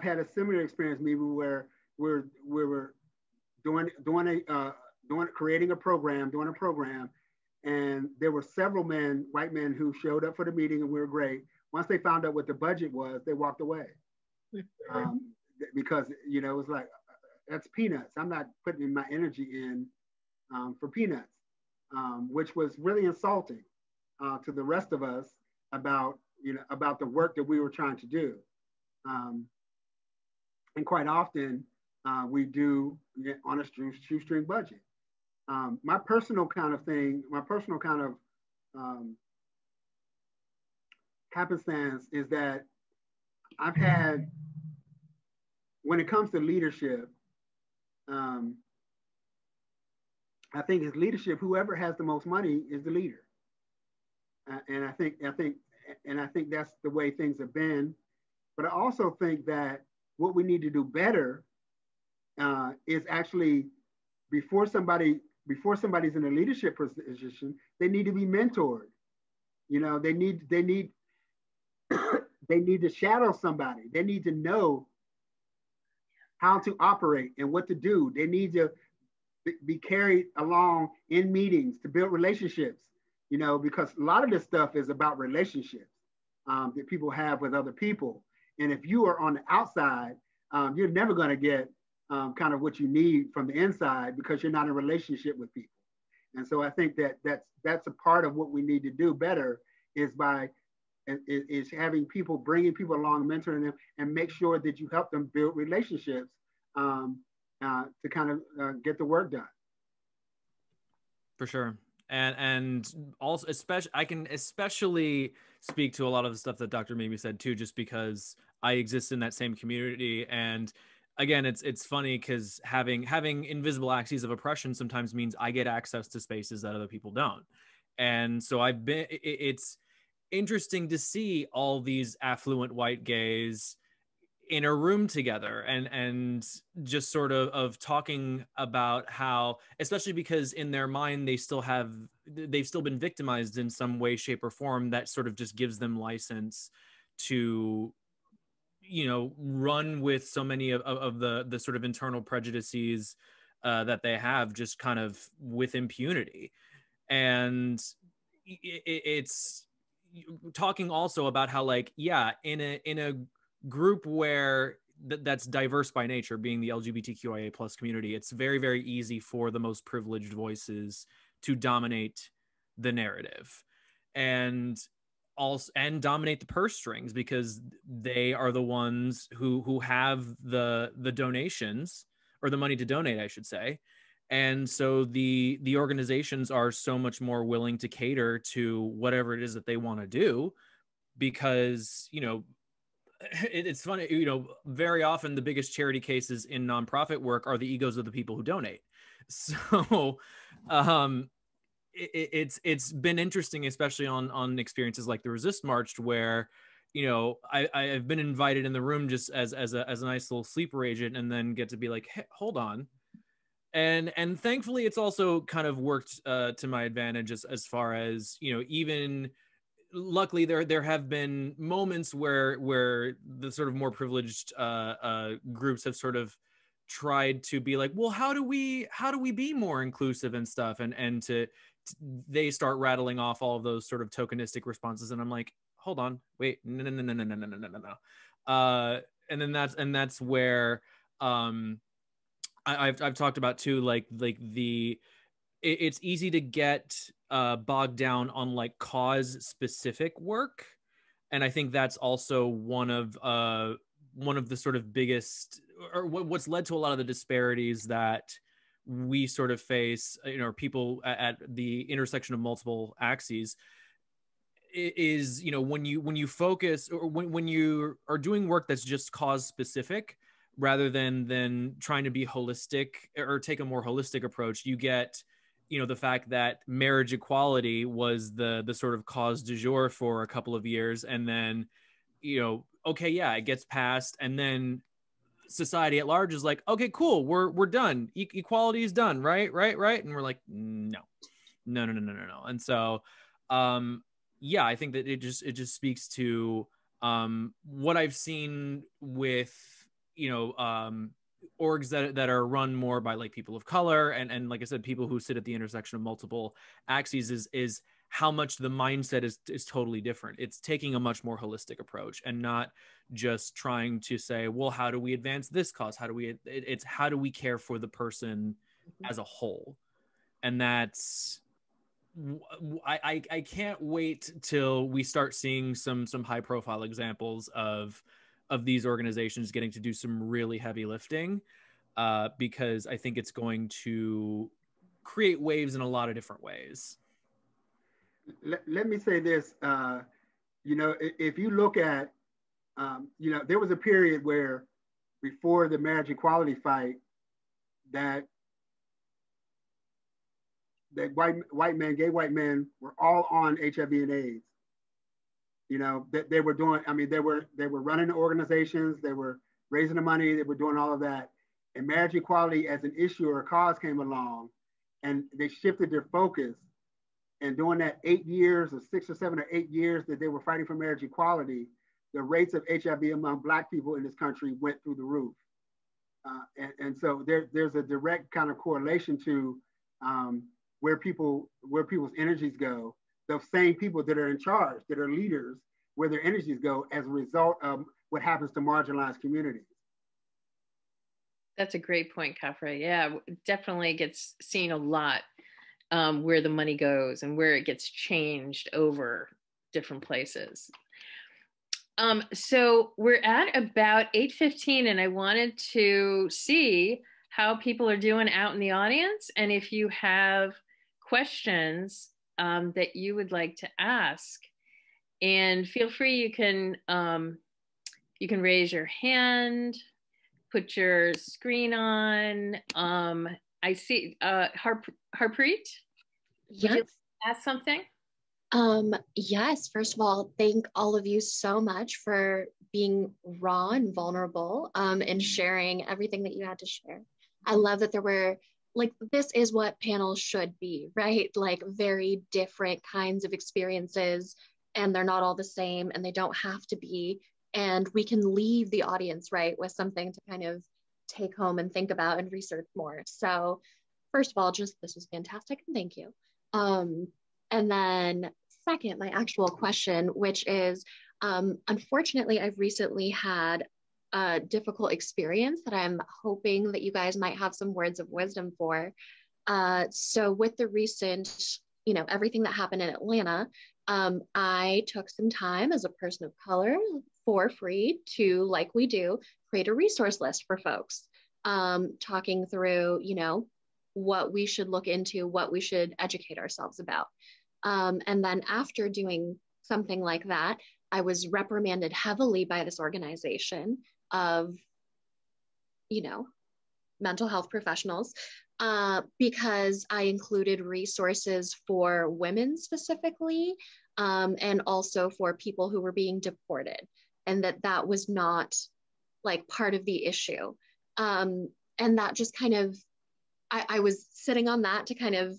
had a similar experience maybe where we were creating a program, and there were several white men who showed up for the meeting, and we were great. Once they found out what the budget was, they walked away. Because, it was like, that's peanuts. I'm not putting my energy in for peanuts, which was really insulting to the rest of us about the work that we were trying to do. And quite often we do on a shoestring budget. My personal kind of happenstance is that I've had, when it comes to leadership, I think as leadership, whoever has the most money is the leader. And I think that's the way things have been. But I also think that what we need to do better is actually, before somebody's in a leadership position, they need to be mentored. They need they need to shadow somebody. They need to know how to operate and what to do. They need to be carried along in meetings to build relationships, because a lot of this stuff is about relationships that people have with other people. And if you are on the outside, you're never going to get kind of what you need from the inside, because you're not in a relationship with people. And so I think that's a part of what we need to do better, is having people, bringing people along, mentoring them, and make sure that you help them build relationships to kind of get the work done. For sure. And also, I can especially speak to a lot of the stuff that Dr. Mimi said too, just because I exist in that same community. And again, it's funny because having invisible axes of oppression sometimes means I get access to spaces that other people don't. And so it's interesting to see all these affluent white gays in a room together and just sort of talking about how, especially because in their mind they've still been victimized in some way, shape, or form, that sort of just gives them license to run with so many of the sort of internal prejudices that they have, just kind of with impunity. And it's talking also about how, like, in a group where that's diverse by nature, being the LGBTQIA plus community, it's very, very easy for the most privileged voices to dominate the narrative and dominate the purse strings, because they are the ones who have the donations, or the money to donate, I should say. And so the organizations are so much more willing to cater to whatever it is that they want to do, because it's funny, very often the biggest charity cases in nonprofit work are the egos of the people who donate. So it's been interesting, especially on experiences like the Resist March, where, you know, I've been invited in the room just as a nice little sleeper agent, and then get to be like, hey, hold on. And thankfully it's also kind of worked to my advantage as far as, you know, even luckily there have been moments where the sort of more privileged groups have sort of tried to be like, well, how do we be more inclusive and stuff, and they start rattling off all of those sort of tokenistic responses, and I'm like, hold on, wait, no. And then that's where I've talked about too, like it's easy to get bogged down on like cause specific work, and I think that's also one of the sort of biggest, or what's led to a lot of the disparities that we sort of face, you know, people at the intersection of multiple axes, is, you know, when you focus, or when you are doing work that's just cause specific rather than trying to be holistic or take a more holistic approach, you get, you know, the fact that marriage equality was the sort of cause du jour for a couple of years, and then, you know, okay, yeah, it gets passed, and then society at large is like, okay, cool, we're done, equality is done, right, and we're like, no. And so yeah, I think that it just speaks to what I've seen with, you know, orgs that are run more by like people of color, and like I said, people who sit at the intersection of multiple axes, is how much the mindset is totally different. It's taking a much more holistic approach, and not just trying to say, well, how do we advance this cause? It's how do we care for the person as a whole? And that's, I can't wait till we start seeing some high profile examples of these organizations getting to do some really heavy lifting, because I think it's going to create waves in a lot of different ways. Let me say this, you know, if you look at, you know, there was a period where before the marriage equality fight that gay white men were all on HIV and AIDS. You know, that they were doing, I mean, they were running the organizations, they were raising the money, they were doing all of that. And marriage equality as an issue or a cause came along, and they shifted their focus. And during that 8 years, or 6 or 7 or 8 years that they were fighting for marriage equality, the rates of HIV among Black people in this country went through the roof. And so there's a direct kind of correlation to where people's energies go. Those same people that are in charge, that are leaders, where their energies go as a result of what happens to marginalized communities. That's a great point, Khafre. Yeah, definitely gets seen a lot, where the money goes and where it gets changed over different places. So we're at about 8:15, and I wanted to see how people are doing out in the audience, and if you have questions that you would like to ask. And feel free, you can raise your hand, put your screen on. I see Harpreet, yes. Would you ask something? Yes, first of all, thank all of you so much for being raw and vulnerable and sharing everything that you had to share. I love that there were, like, this is what panels should be, right? Like very different kinds of experiences, and they're not all the same, and they don't have to be. And we can leave the audience, right, with something to kind of take home and think about and research more. So first of all, just this was fantastic, and thank you. And then second, my actual question, which is, unfortunately, I've recently had a difficult experience that I'm hoping that you guys might have some words of wisdom for. So with the recent, you know, everything that happened in Atlanta, I took some time as a person of color for free to, like we do, create a resource list for folks, talking through, you know, what we should look into, what we should educate ourselves about. And then after doing something like that, I was reprimanded heavily by this organization of, you know, mental health professionals because I included resources for women specifically, and also for people who were being deported, and that was not like part of the issue. And that just kind of, I was sitting on that to kind of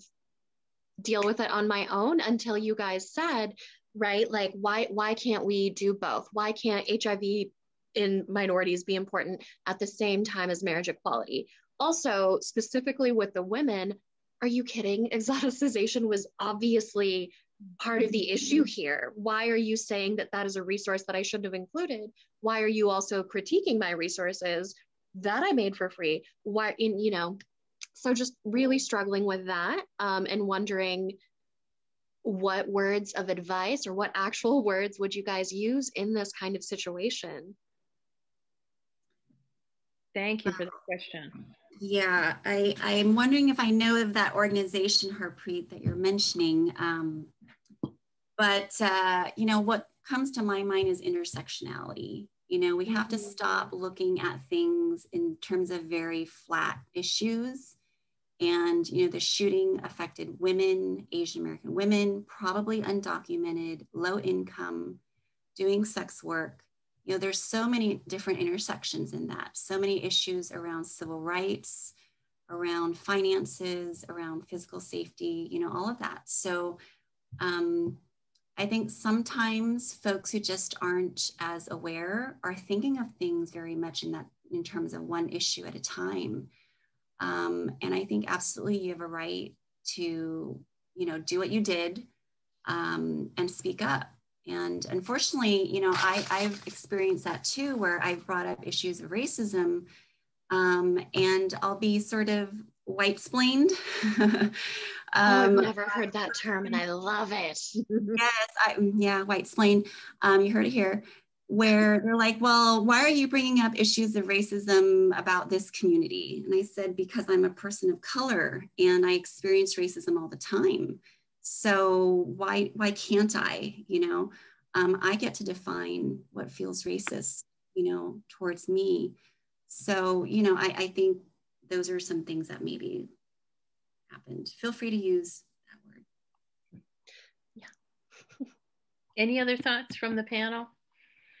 deal with it on my own until you guys said, right, like why can't we do both? Why can't HIV in minorities be important at the same time as marriage equality? Also, specifically with the women, are you kidding? Exoticization was obviously part of the issue here. Why are you saying that that is a resource that I shouldn't have included? Why are you also critiquing my resources that I made for free? Why, you know, so just really struggling with that, and wondering what words of advice or what actual words would you guys use in this kind of situation? Thank you for the question. Yeah, I'm wondering if I know of that organization, Harpreet, that you're mentioning. But you know, what comes to my mind is intersectionality. You know, we have to stop looking at things in terms of very flat issues. And, you know, the shooting affected women, Asian American women, probably undocumented, low income, doing sex work. You know, there's so many different intersections in that, so many issues around civil rights, around finances, around physical safety, you know, all of that. So I think sometimes folks who just aren't as aware are thinking of things very much in terms of one issue at a time. And I think absolutely you have a right to, you know, do what you did, and speak up. And unfortunately, you know, I've experienced that too, where I've brought up issues of racism, and I'll be sort of white-splained. I've never heard that term, and I love it. Yes, white-splained. You heard it here, where they're like, well, why are you bringing up issues of racism about this community? And I said, because I'm a person of color and I experience racism all the time. So why can't I, you know, I get to define what feels racist, you know, towards me. So, you know, I think those are some things that maybe happened. Feel free to use that word. Yeah. Any other thoughts from the panel?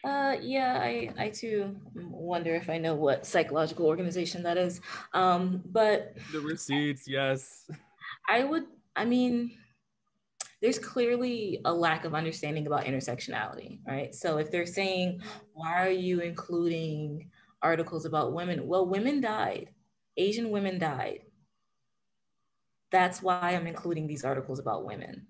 Yeah, I too wonder if I know what psychological organization that is. But the receipts, yes. I mean, there's clearly a lack of understanding about intersectionality, right? So if they're saying, why are you including articles about women? Well, women died. Asian women died. That's why I'm including these articles about women.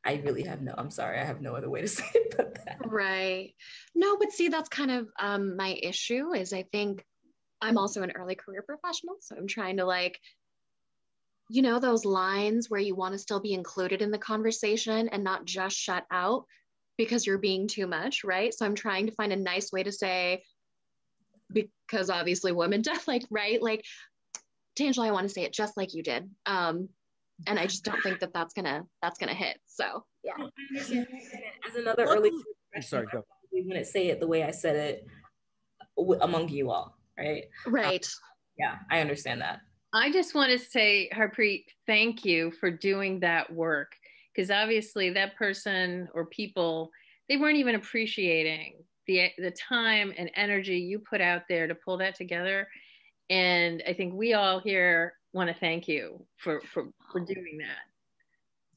I really have I'm sorry, I have no other way to say it but that. Right. No, but see, that's kind of my issue is I think I'm also an early career professional. So I'm trying to, like, you know, those lines where you want to still be included in the conversation and not just shut out because you're being too much, right? So I'm trying to find a nice way to say, because obviously women deaf, like, right? Like, Tangela, I want to say it just like you did. And I just don't think that that's gonna hit. So yeah. As another early sorry, go. We wouldn't say it the way I said it among you all, right? Right. Yeah, I understand that. I just want to say, Harpreet, thank you for doing that work, because obviously that person or people, they weren't even appreciating the time and energy you put out there to pull that together. And I think we all here want to thank you for doing that.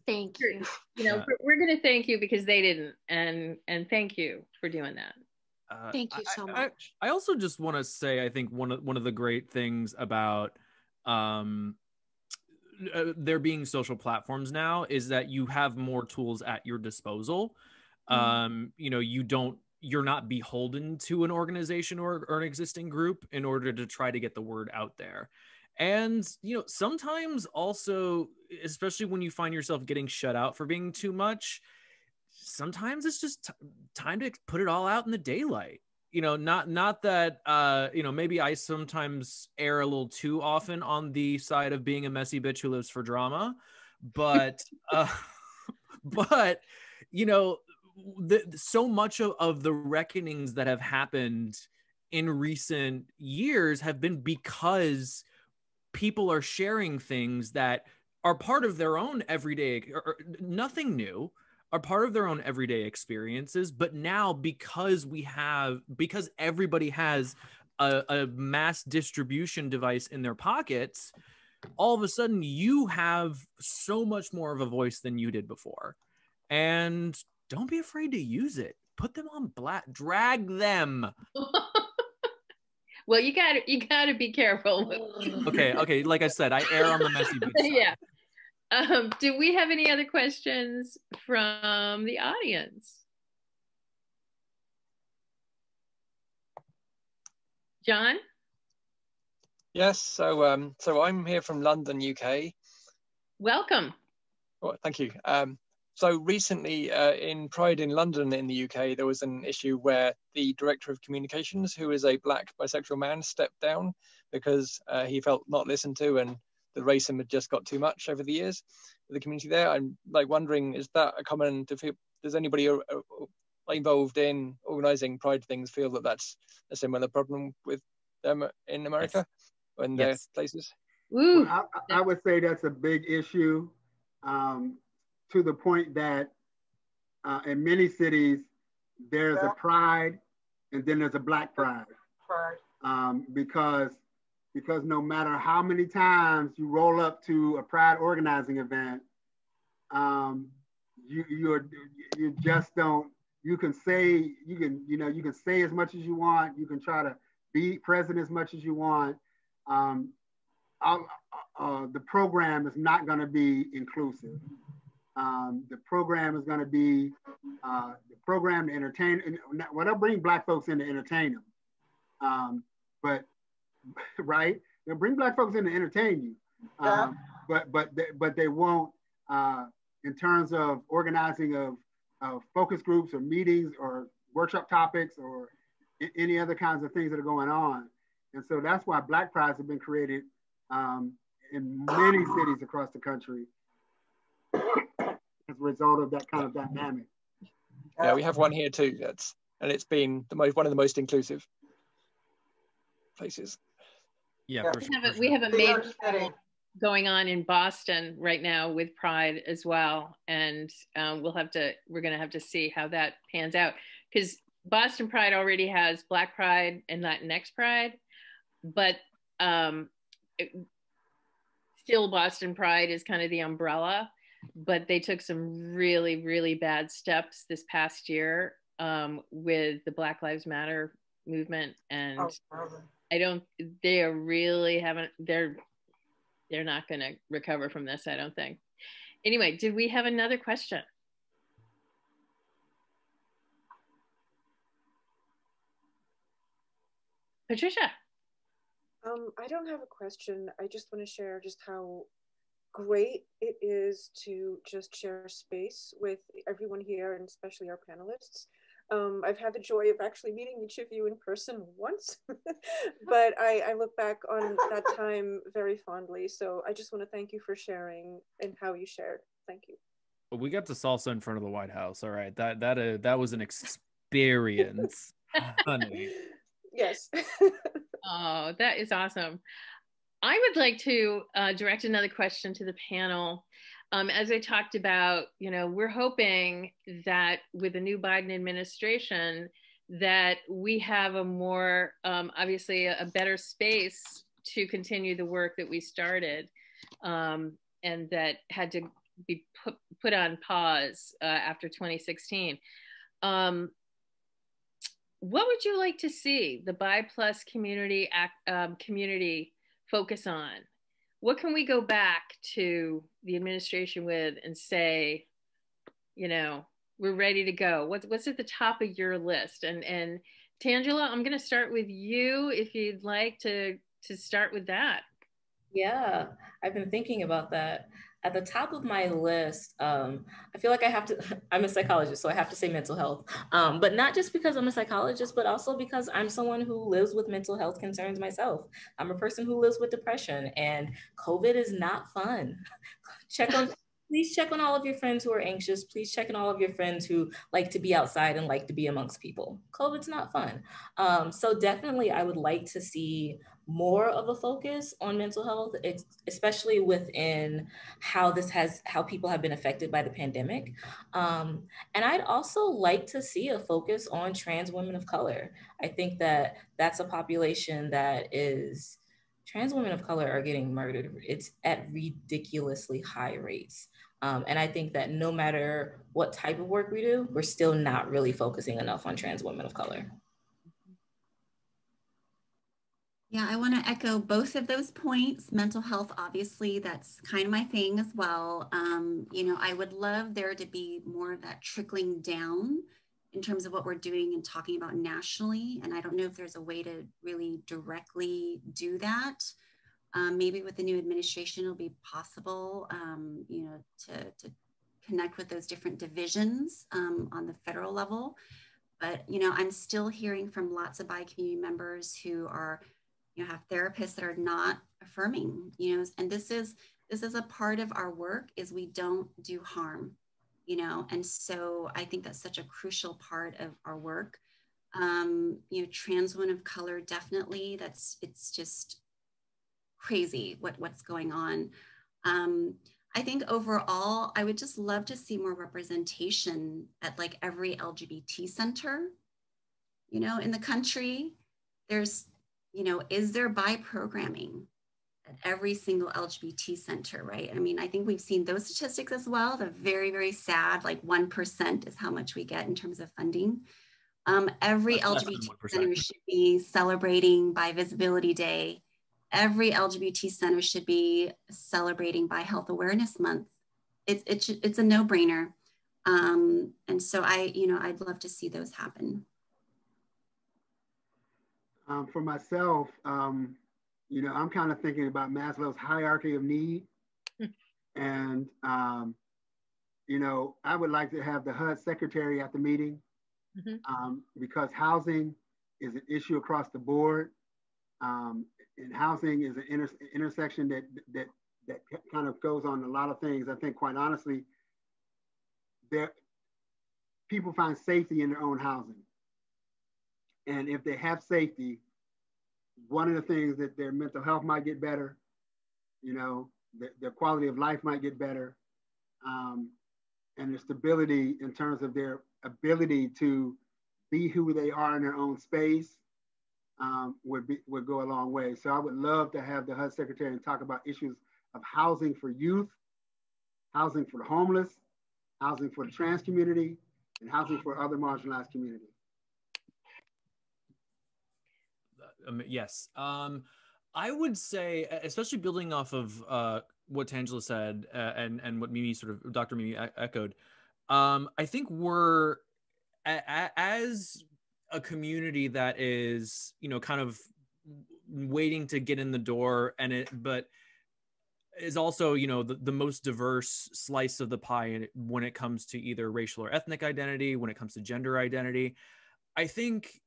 Thank you. You know, we're going to thank you because they didn't, and thank you for doing that. Thank you so much. I also just want to say, I think one of the great things about there being social platforms now is that you have more tools at your disposal. You know, you're not beholden to an organization or an existing group in order to try to get the word out there. And, you know, sometimes also, especially when you find yourself getting shut out for being too much, sometimes it's just time to put it all out in the daylight. You know, not that, you know, maybe I sometimes err a little too often on the side of being a messy bitch who lives for drama, but, but, you know, so much of the reckonings that have happened in recent years have been because people are sharing things that are part of their own everyday, or nothing new, are part of their own everyday experiences. But now, because everybody has a mass distribution device in their pockets, all of a sudden you have so much more of a voice than you did before. And don't be afraid to use it. Put them on drag them. Well, you gotta be careful. Okay. Like I said, I err on the messy beach side. Yeah. Do we have any other questions from the audience? John? Yes, so I'm here from London, UK. Welcome. Well, thank you. So recently in Pride in London in the UK, there was an issue where the director of communications, who is a black bisexual man, stepped down because he felt not listened to, and the racism had just got too much over the years for the community there. I'm like wondering, is that a common, does anybody involved in organizing Pride things feel that that's a similar problem with them in America? Yes. In their places? Well, I would say that's a big issue, to the point that in many cities, there's a Pride and then there's a Black Pride. Because no matter how many times you roll up to a Pride organizing event, you just don't, you can say as much as you want, you can try to be present as much as you want. The program is not going to be inclusive. The program is going to be the program to entertain. Well, they'll bring Black folks in to entertain them, but right, they'll bring Black folks in to entertain you, but they won't in terms of organizing of focus groups or meetings or workshop topics or any other kinds of things that are going on. And so that's why Black Prides have been created in many cities across the country as a result of that kind of dynamic. Yeah, we have one here too. And it's been one of the most inclusive places. Yeah, we have a major going on in Boston right now with Pride as well, and we're gonna have to see how that pans out, because Boston Pride already has Black Pride and Latinx Pride, but still Boston Pride is kind of the umbrella, but they took some really, really bad steps this past year with the Black Lives Matter movement, and they're not going to recover from this, I don't think. Anyway, did we have another question? Patricia. I don't have a question. I just want to share just how great it is to just share space with everyone here, and especially our panelists. I've had the joy of actually meeting each of you in person once, but I look back on that time very fondly. So I just want to thank you for sharing and how you shared. Thank you. Well, we got to salsa in front of the White House. All right, that was an experience, honey. Yes. Oh, that is awesome. I would like to direct another question to the panel. As I talked about, we're hoping that with the new Biden administration, that we have a more, obviously a better space to continue the work that we started, and that had to be put on pause after 2016. What would you like to see the Bi Plus community focus on? What can we go back to the administration with and say, we're ready to go? What's at the top of your list? And Tangela, I'm going to start with you if you'd like to start with that. Yeah, I've been thinking about that. At the top of my list, I feel like I'm a psychologist, so I have to say mental health, but not just because I'm a psychologist, but also because I'm someone who lives with mental health concerns myself. I'm a person who lives with depression, and COVID is not fun. Check on please check on all of your friends who are anxious. Please check on all of your friends who like to be outside and like to be amongst people. COVID's not fun. So definitely I would like to see more of a focus on mental health, especially within how people have been affected by the pandemic. And I'd also like to see a focus on trans women of color. I think that that's a population that is, trans women of color are getting murdered. It's at ridiculously high rates. And I think that no matter what type of work we do, we're still not really focusing enough on trans women of color. Yeah, I want to echo both of those points. Mental health, obviously, that's kind of my thing as well. You know, I would love there to be more of that trickling down in terms of what we're doing and talking about nationally. And I don't know if there's a way to really directly do that. Maybe with the new administration, it'll be possible, you know, to connect with those different divisions on the federal level. But, you know, I'm still hearing from lots of BI community members who are, you know, have therapists that are not affirming, you know, and this is a part of our work is we don't do harm, you know, and so I think that's such a crucial part of our work. You know, trans women of color, definitely, it's just crazy what's going on. I think overall, I would just love to see more representation at like every LGBT center, you know, in the country. There's, you know, is there BI programming at every single LGBT center, right? I mean, I think we've seen those statistics as well. They're very, very sad, like 1% is how much we get in terms of funding. Every LGBT center should be celebrating BI Visibility Day. Every LGBT center should be celebrating BI Health Awareness Month. It's a no-brainer. And so I'd love to see those happen. For myself, you know, I'm kind of thinking about Maslow's hierarchy of need. And, you know, I would like to have the HUD secretary at the meeting because housing is an issue across the board. And housing is an intersection that kind of goes on a lot of things. I think, quite honestly, people find safety in their own housing. And if they have safety, one of the things that their mental health might get better, you know, their quality of life might get better, and their stability in terms of their ability to be who they are in their own space would go a long way. So I would love to have the HUD secretary and talk about issues of housing for youth, housing for the homeless, housing for the trans community, and housing for other marginalized communities. Yes. I would say, especially building off of what Tangela said and what Mimi Dr. Mimi echoed, I think we're, as a community that is, you know, kind of waiting to get in the door, but is also, you know, the most diverse slice of the pie when it comes to either racial or ethnic identity, when it comes to gender identity. I think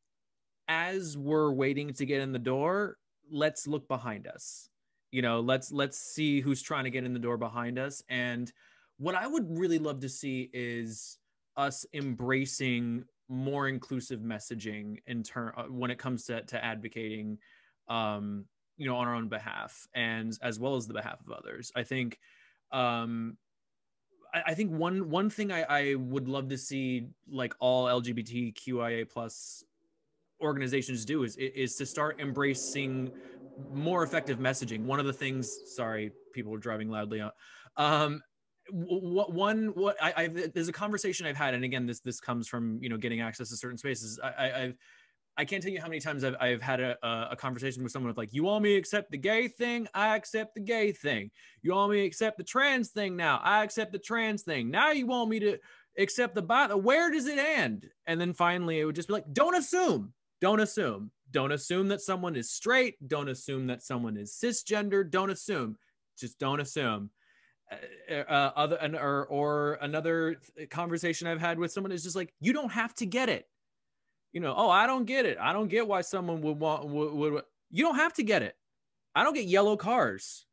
as we're waiting to get in the door, let's look behind us. You know, let's see who's trying to get in the door behind us. And what I would really love to see is us embracing more inclusive messaging when it comes to advocating, you know, on our own behalf and as well as the behalf of others. I think, I think one thing I would love to see, like all LGBTQIA+ organizations do is to start embracing more effective messaging. One of the things, sorry, people are driving loudly on. There's a conversation I've had, and again, this comes from, you know, getting access to certain spaces. I can't tell you how many times I've had a conversation with someone with like, you want me to accept the gay thing? I accept the gay thing. You want me to accept the trans thing now? I accept the trans thing. Now you want me to accept the bot? Where does it end? And then finally it would just be like, don't assume. Don't assume. Don't assume that someone is straight. Don't assume that someone is cisgender. Don't assume. Just don't assume. Another conversation I've had with someone is just like, you don't have to get it. You know, oh, I don't get it. I don't get why someone would you don't have to get it. I don't get yellow cars.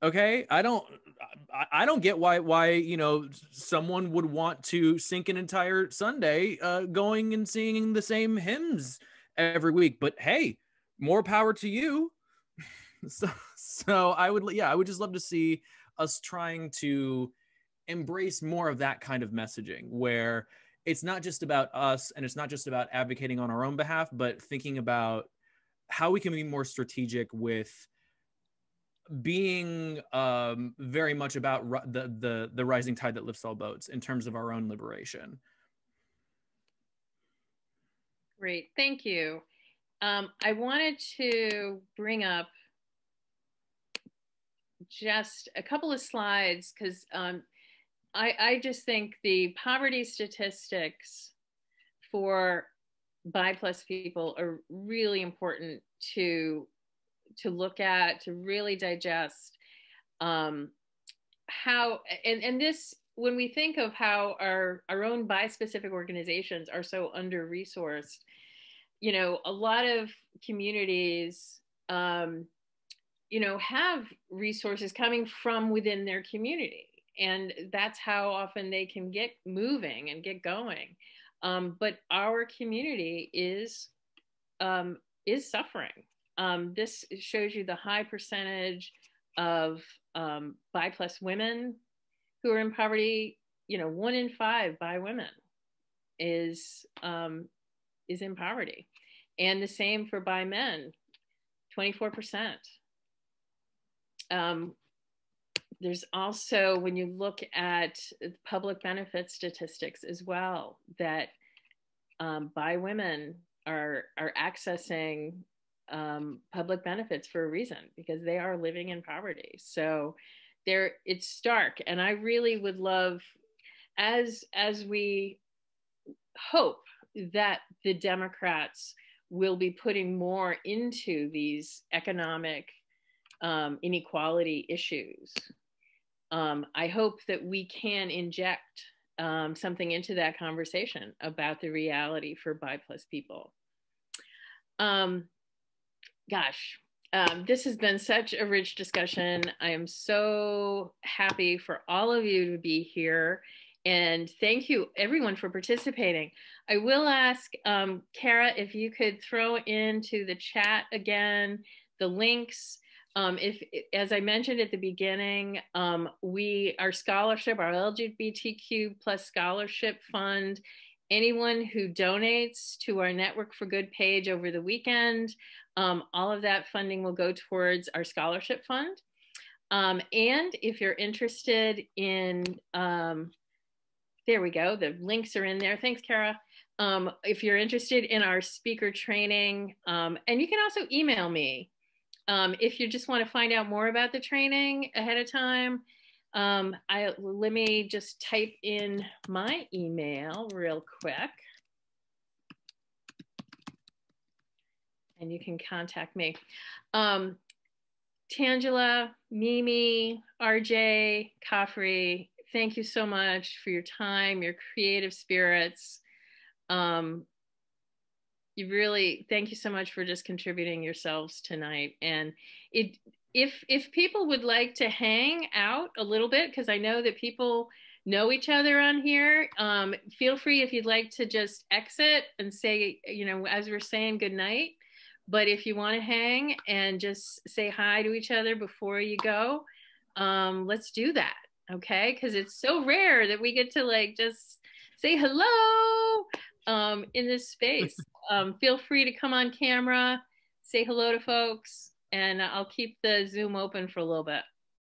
Okay, I don't get why you know someone would want to sink an entire Sunday going and singing the same hymns every week. But hey, more power to you. So I would just love to see us trying to embrace more of that kind of messaging where it's not just about us and it's not just about advocating on our own behalf, but thinking about how we can be more strategic with being very much about the rising tide that lifts all boats in terms of our own liberation. Great, thank you. I wanted to bring up just a couple of slides because I just think the poverty statistics for bi+ people are really important to look at, to really digest how, and this, when we think of how our own bi-specific organizations are so under-resourced, you know, a lot of communities, you know, have resources coming from within their community. And that's how often they can get moving and get going. But our community is suffering. This shows you the high percentage of bi+ women who are in poverty. You know, 1 in 5 bi women is in poverty, and the same for bi men, 24%. There's also, when you look at public benefit statistics as well, that bi women are accessing public benefits for a reason, because they are living in poverty. So it's stark. And I really would love, as we hope that the Democrats will be putting more into these economic inequality issues, I hope that we can inject something into that conversation about the reality for bi+ people. This has been such a rich discussion. I am so happy for all of you to be here. And thank you everyone for participating. I will ask Kara if you could throw into the chat again the links. If, as I mentioned at the beginning, our scholarship, our LGBTQ+ scholarship fund, anyone who donates to our Network for Good page over the weekend, all of that funding will go towards our scholarship fund. And if you're interested in, there we go, the links are in there. Thanks, Kara. If you're interested in our speaker training, and you can also email me if you just want to find out more about the training ahead of time. Let me just type in my email real quick, and you can contact me. Tangela, Mimi, RJ, Khafre, thank you so much for your time, your creative spirits. Thank you so much for just contributing yourselves tonight. And if people would like to hang out a little bit, because I know that people know each other on here, feel free if you'd like to just exit and say, you know, as we're saying good night. But if you want to hang and just say hi to each other before you go, let's do that, okay? Because it's so rare that we get to like just say hello in this space. Feel free to come on camera, say hello to folks, and I'll keep the Zoom open for a little bit.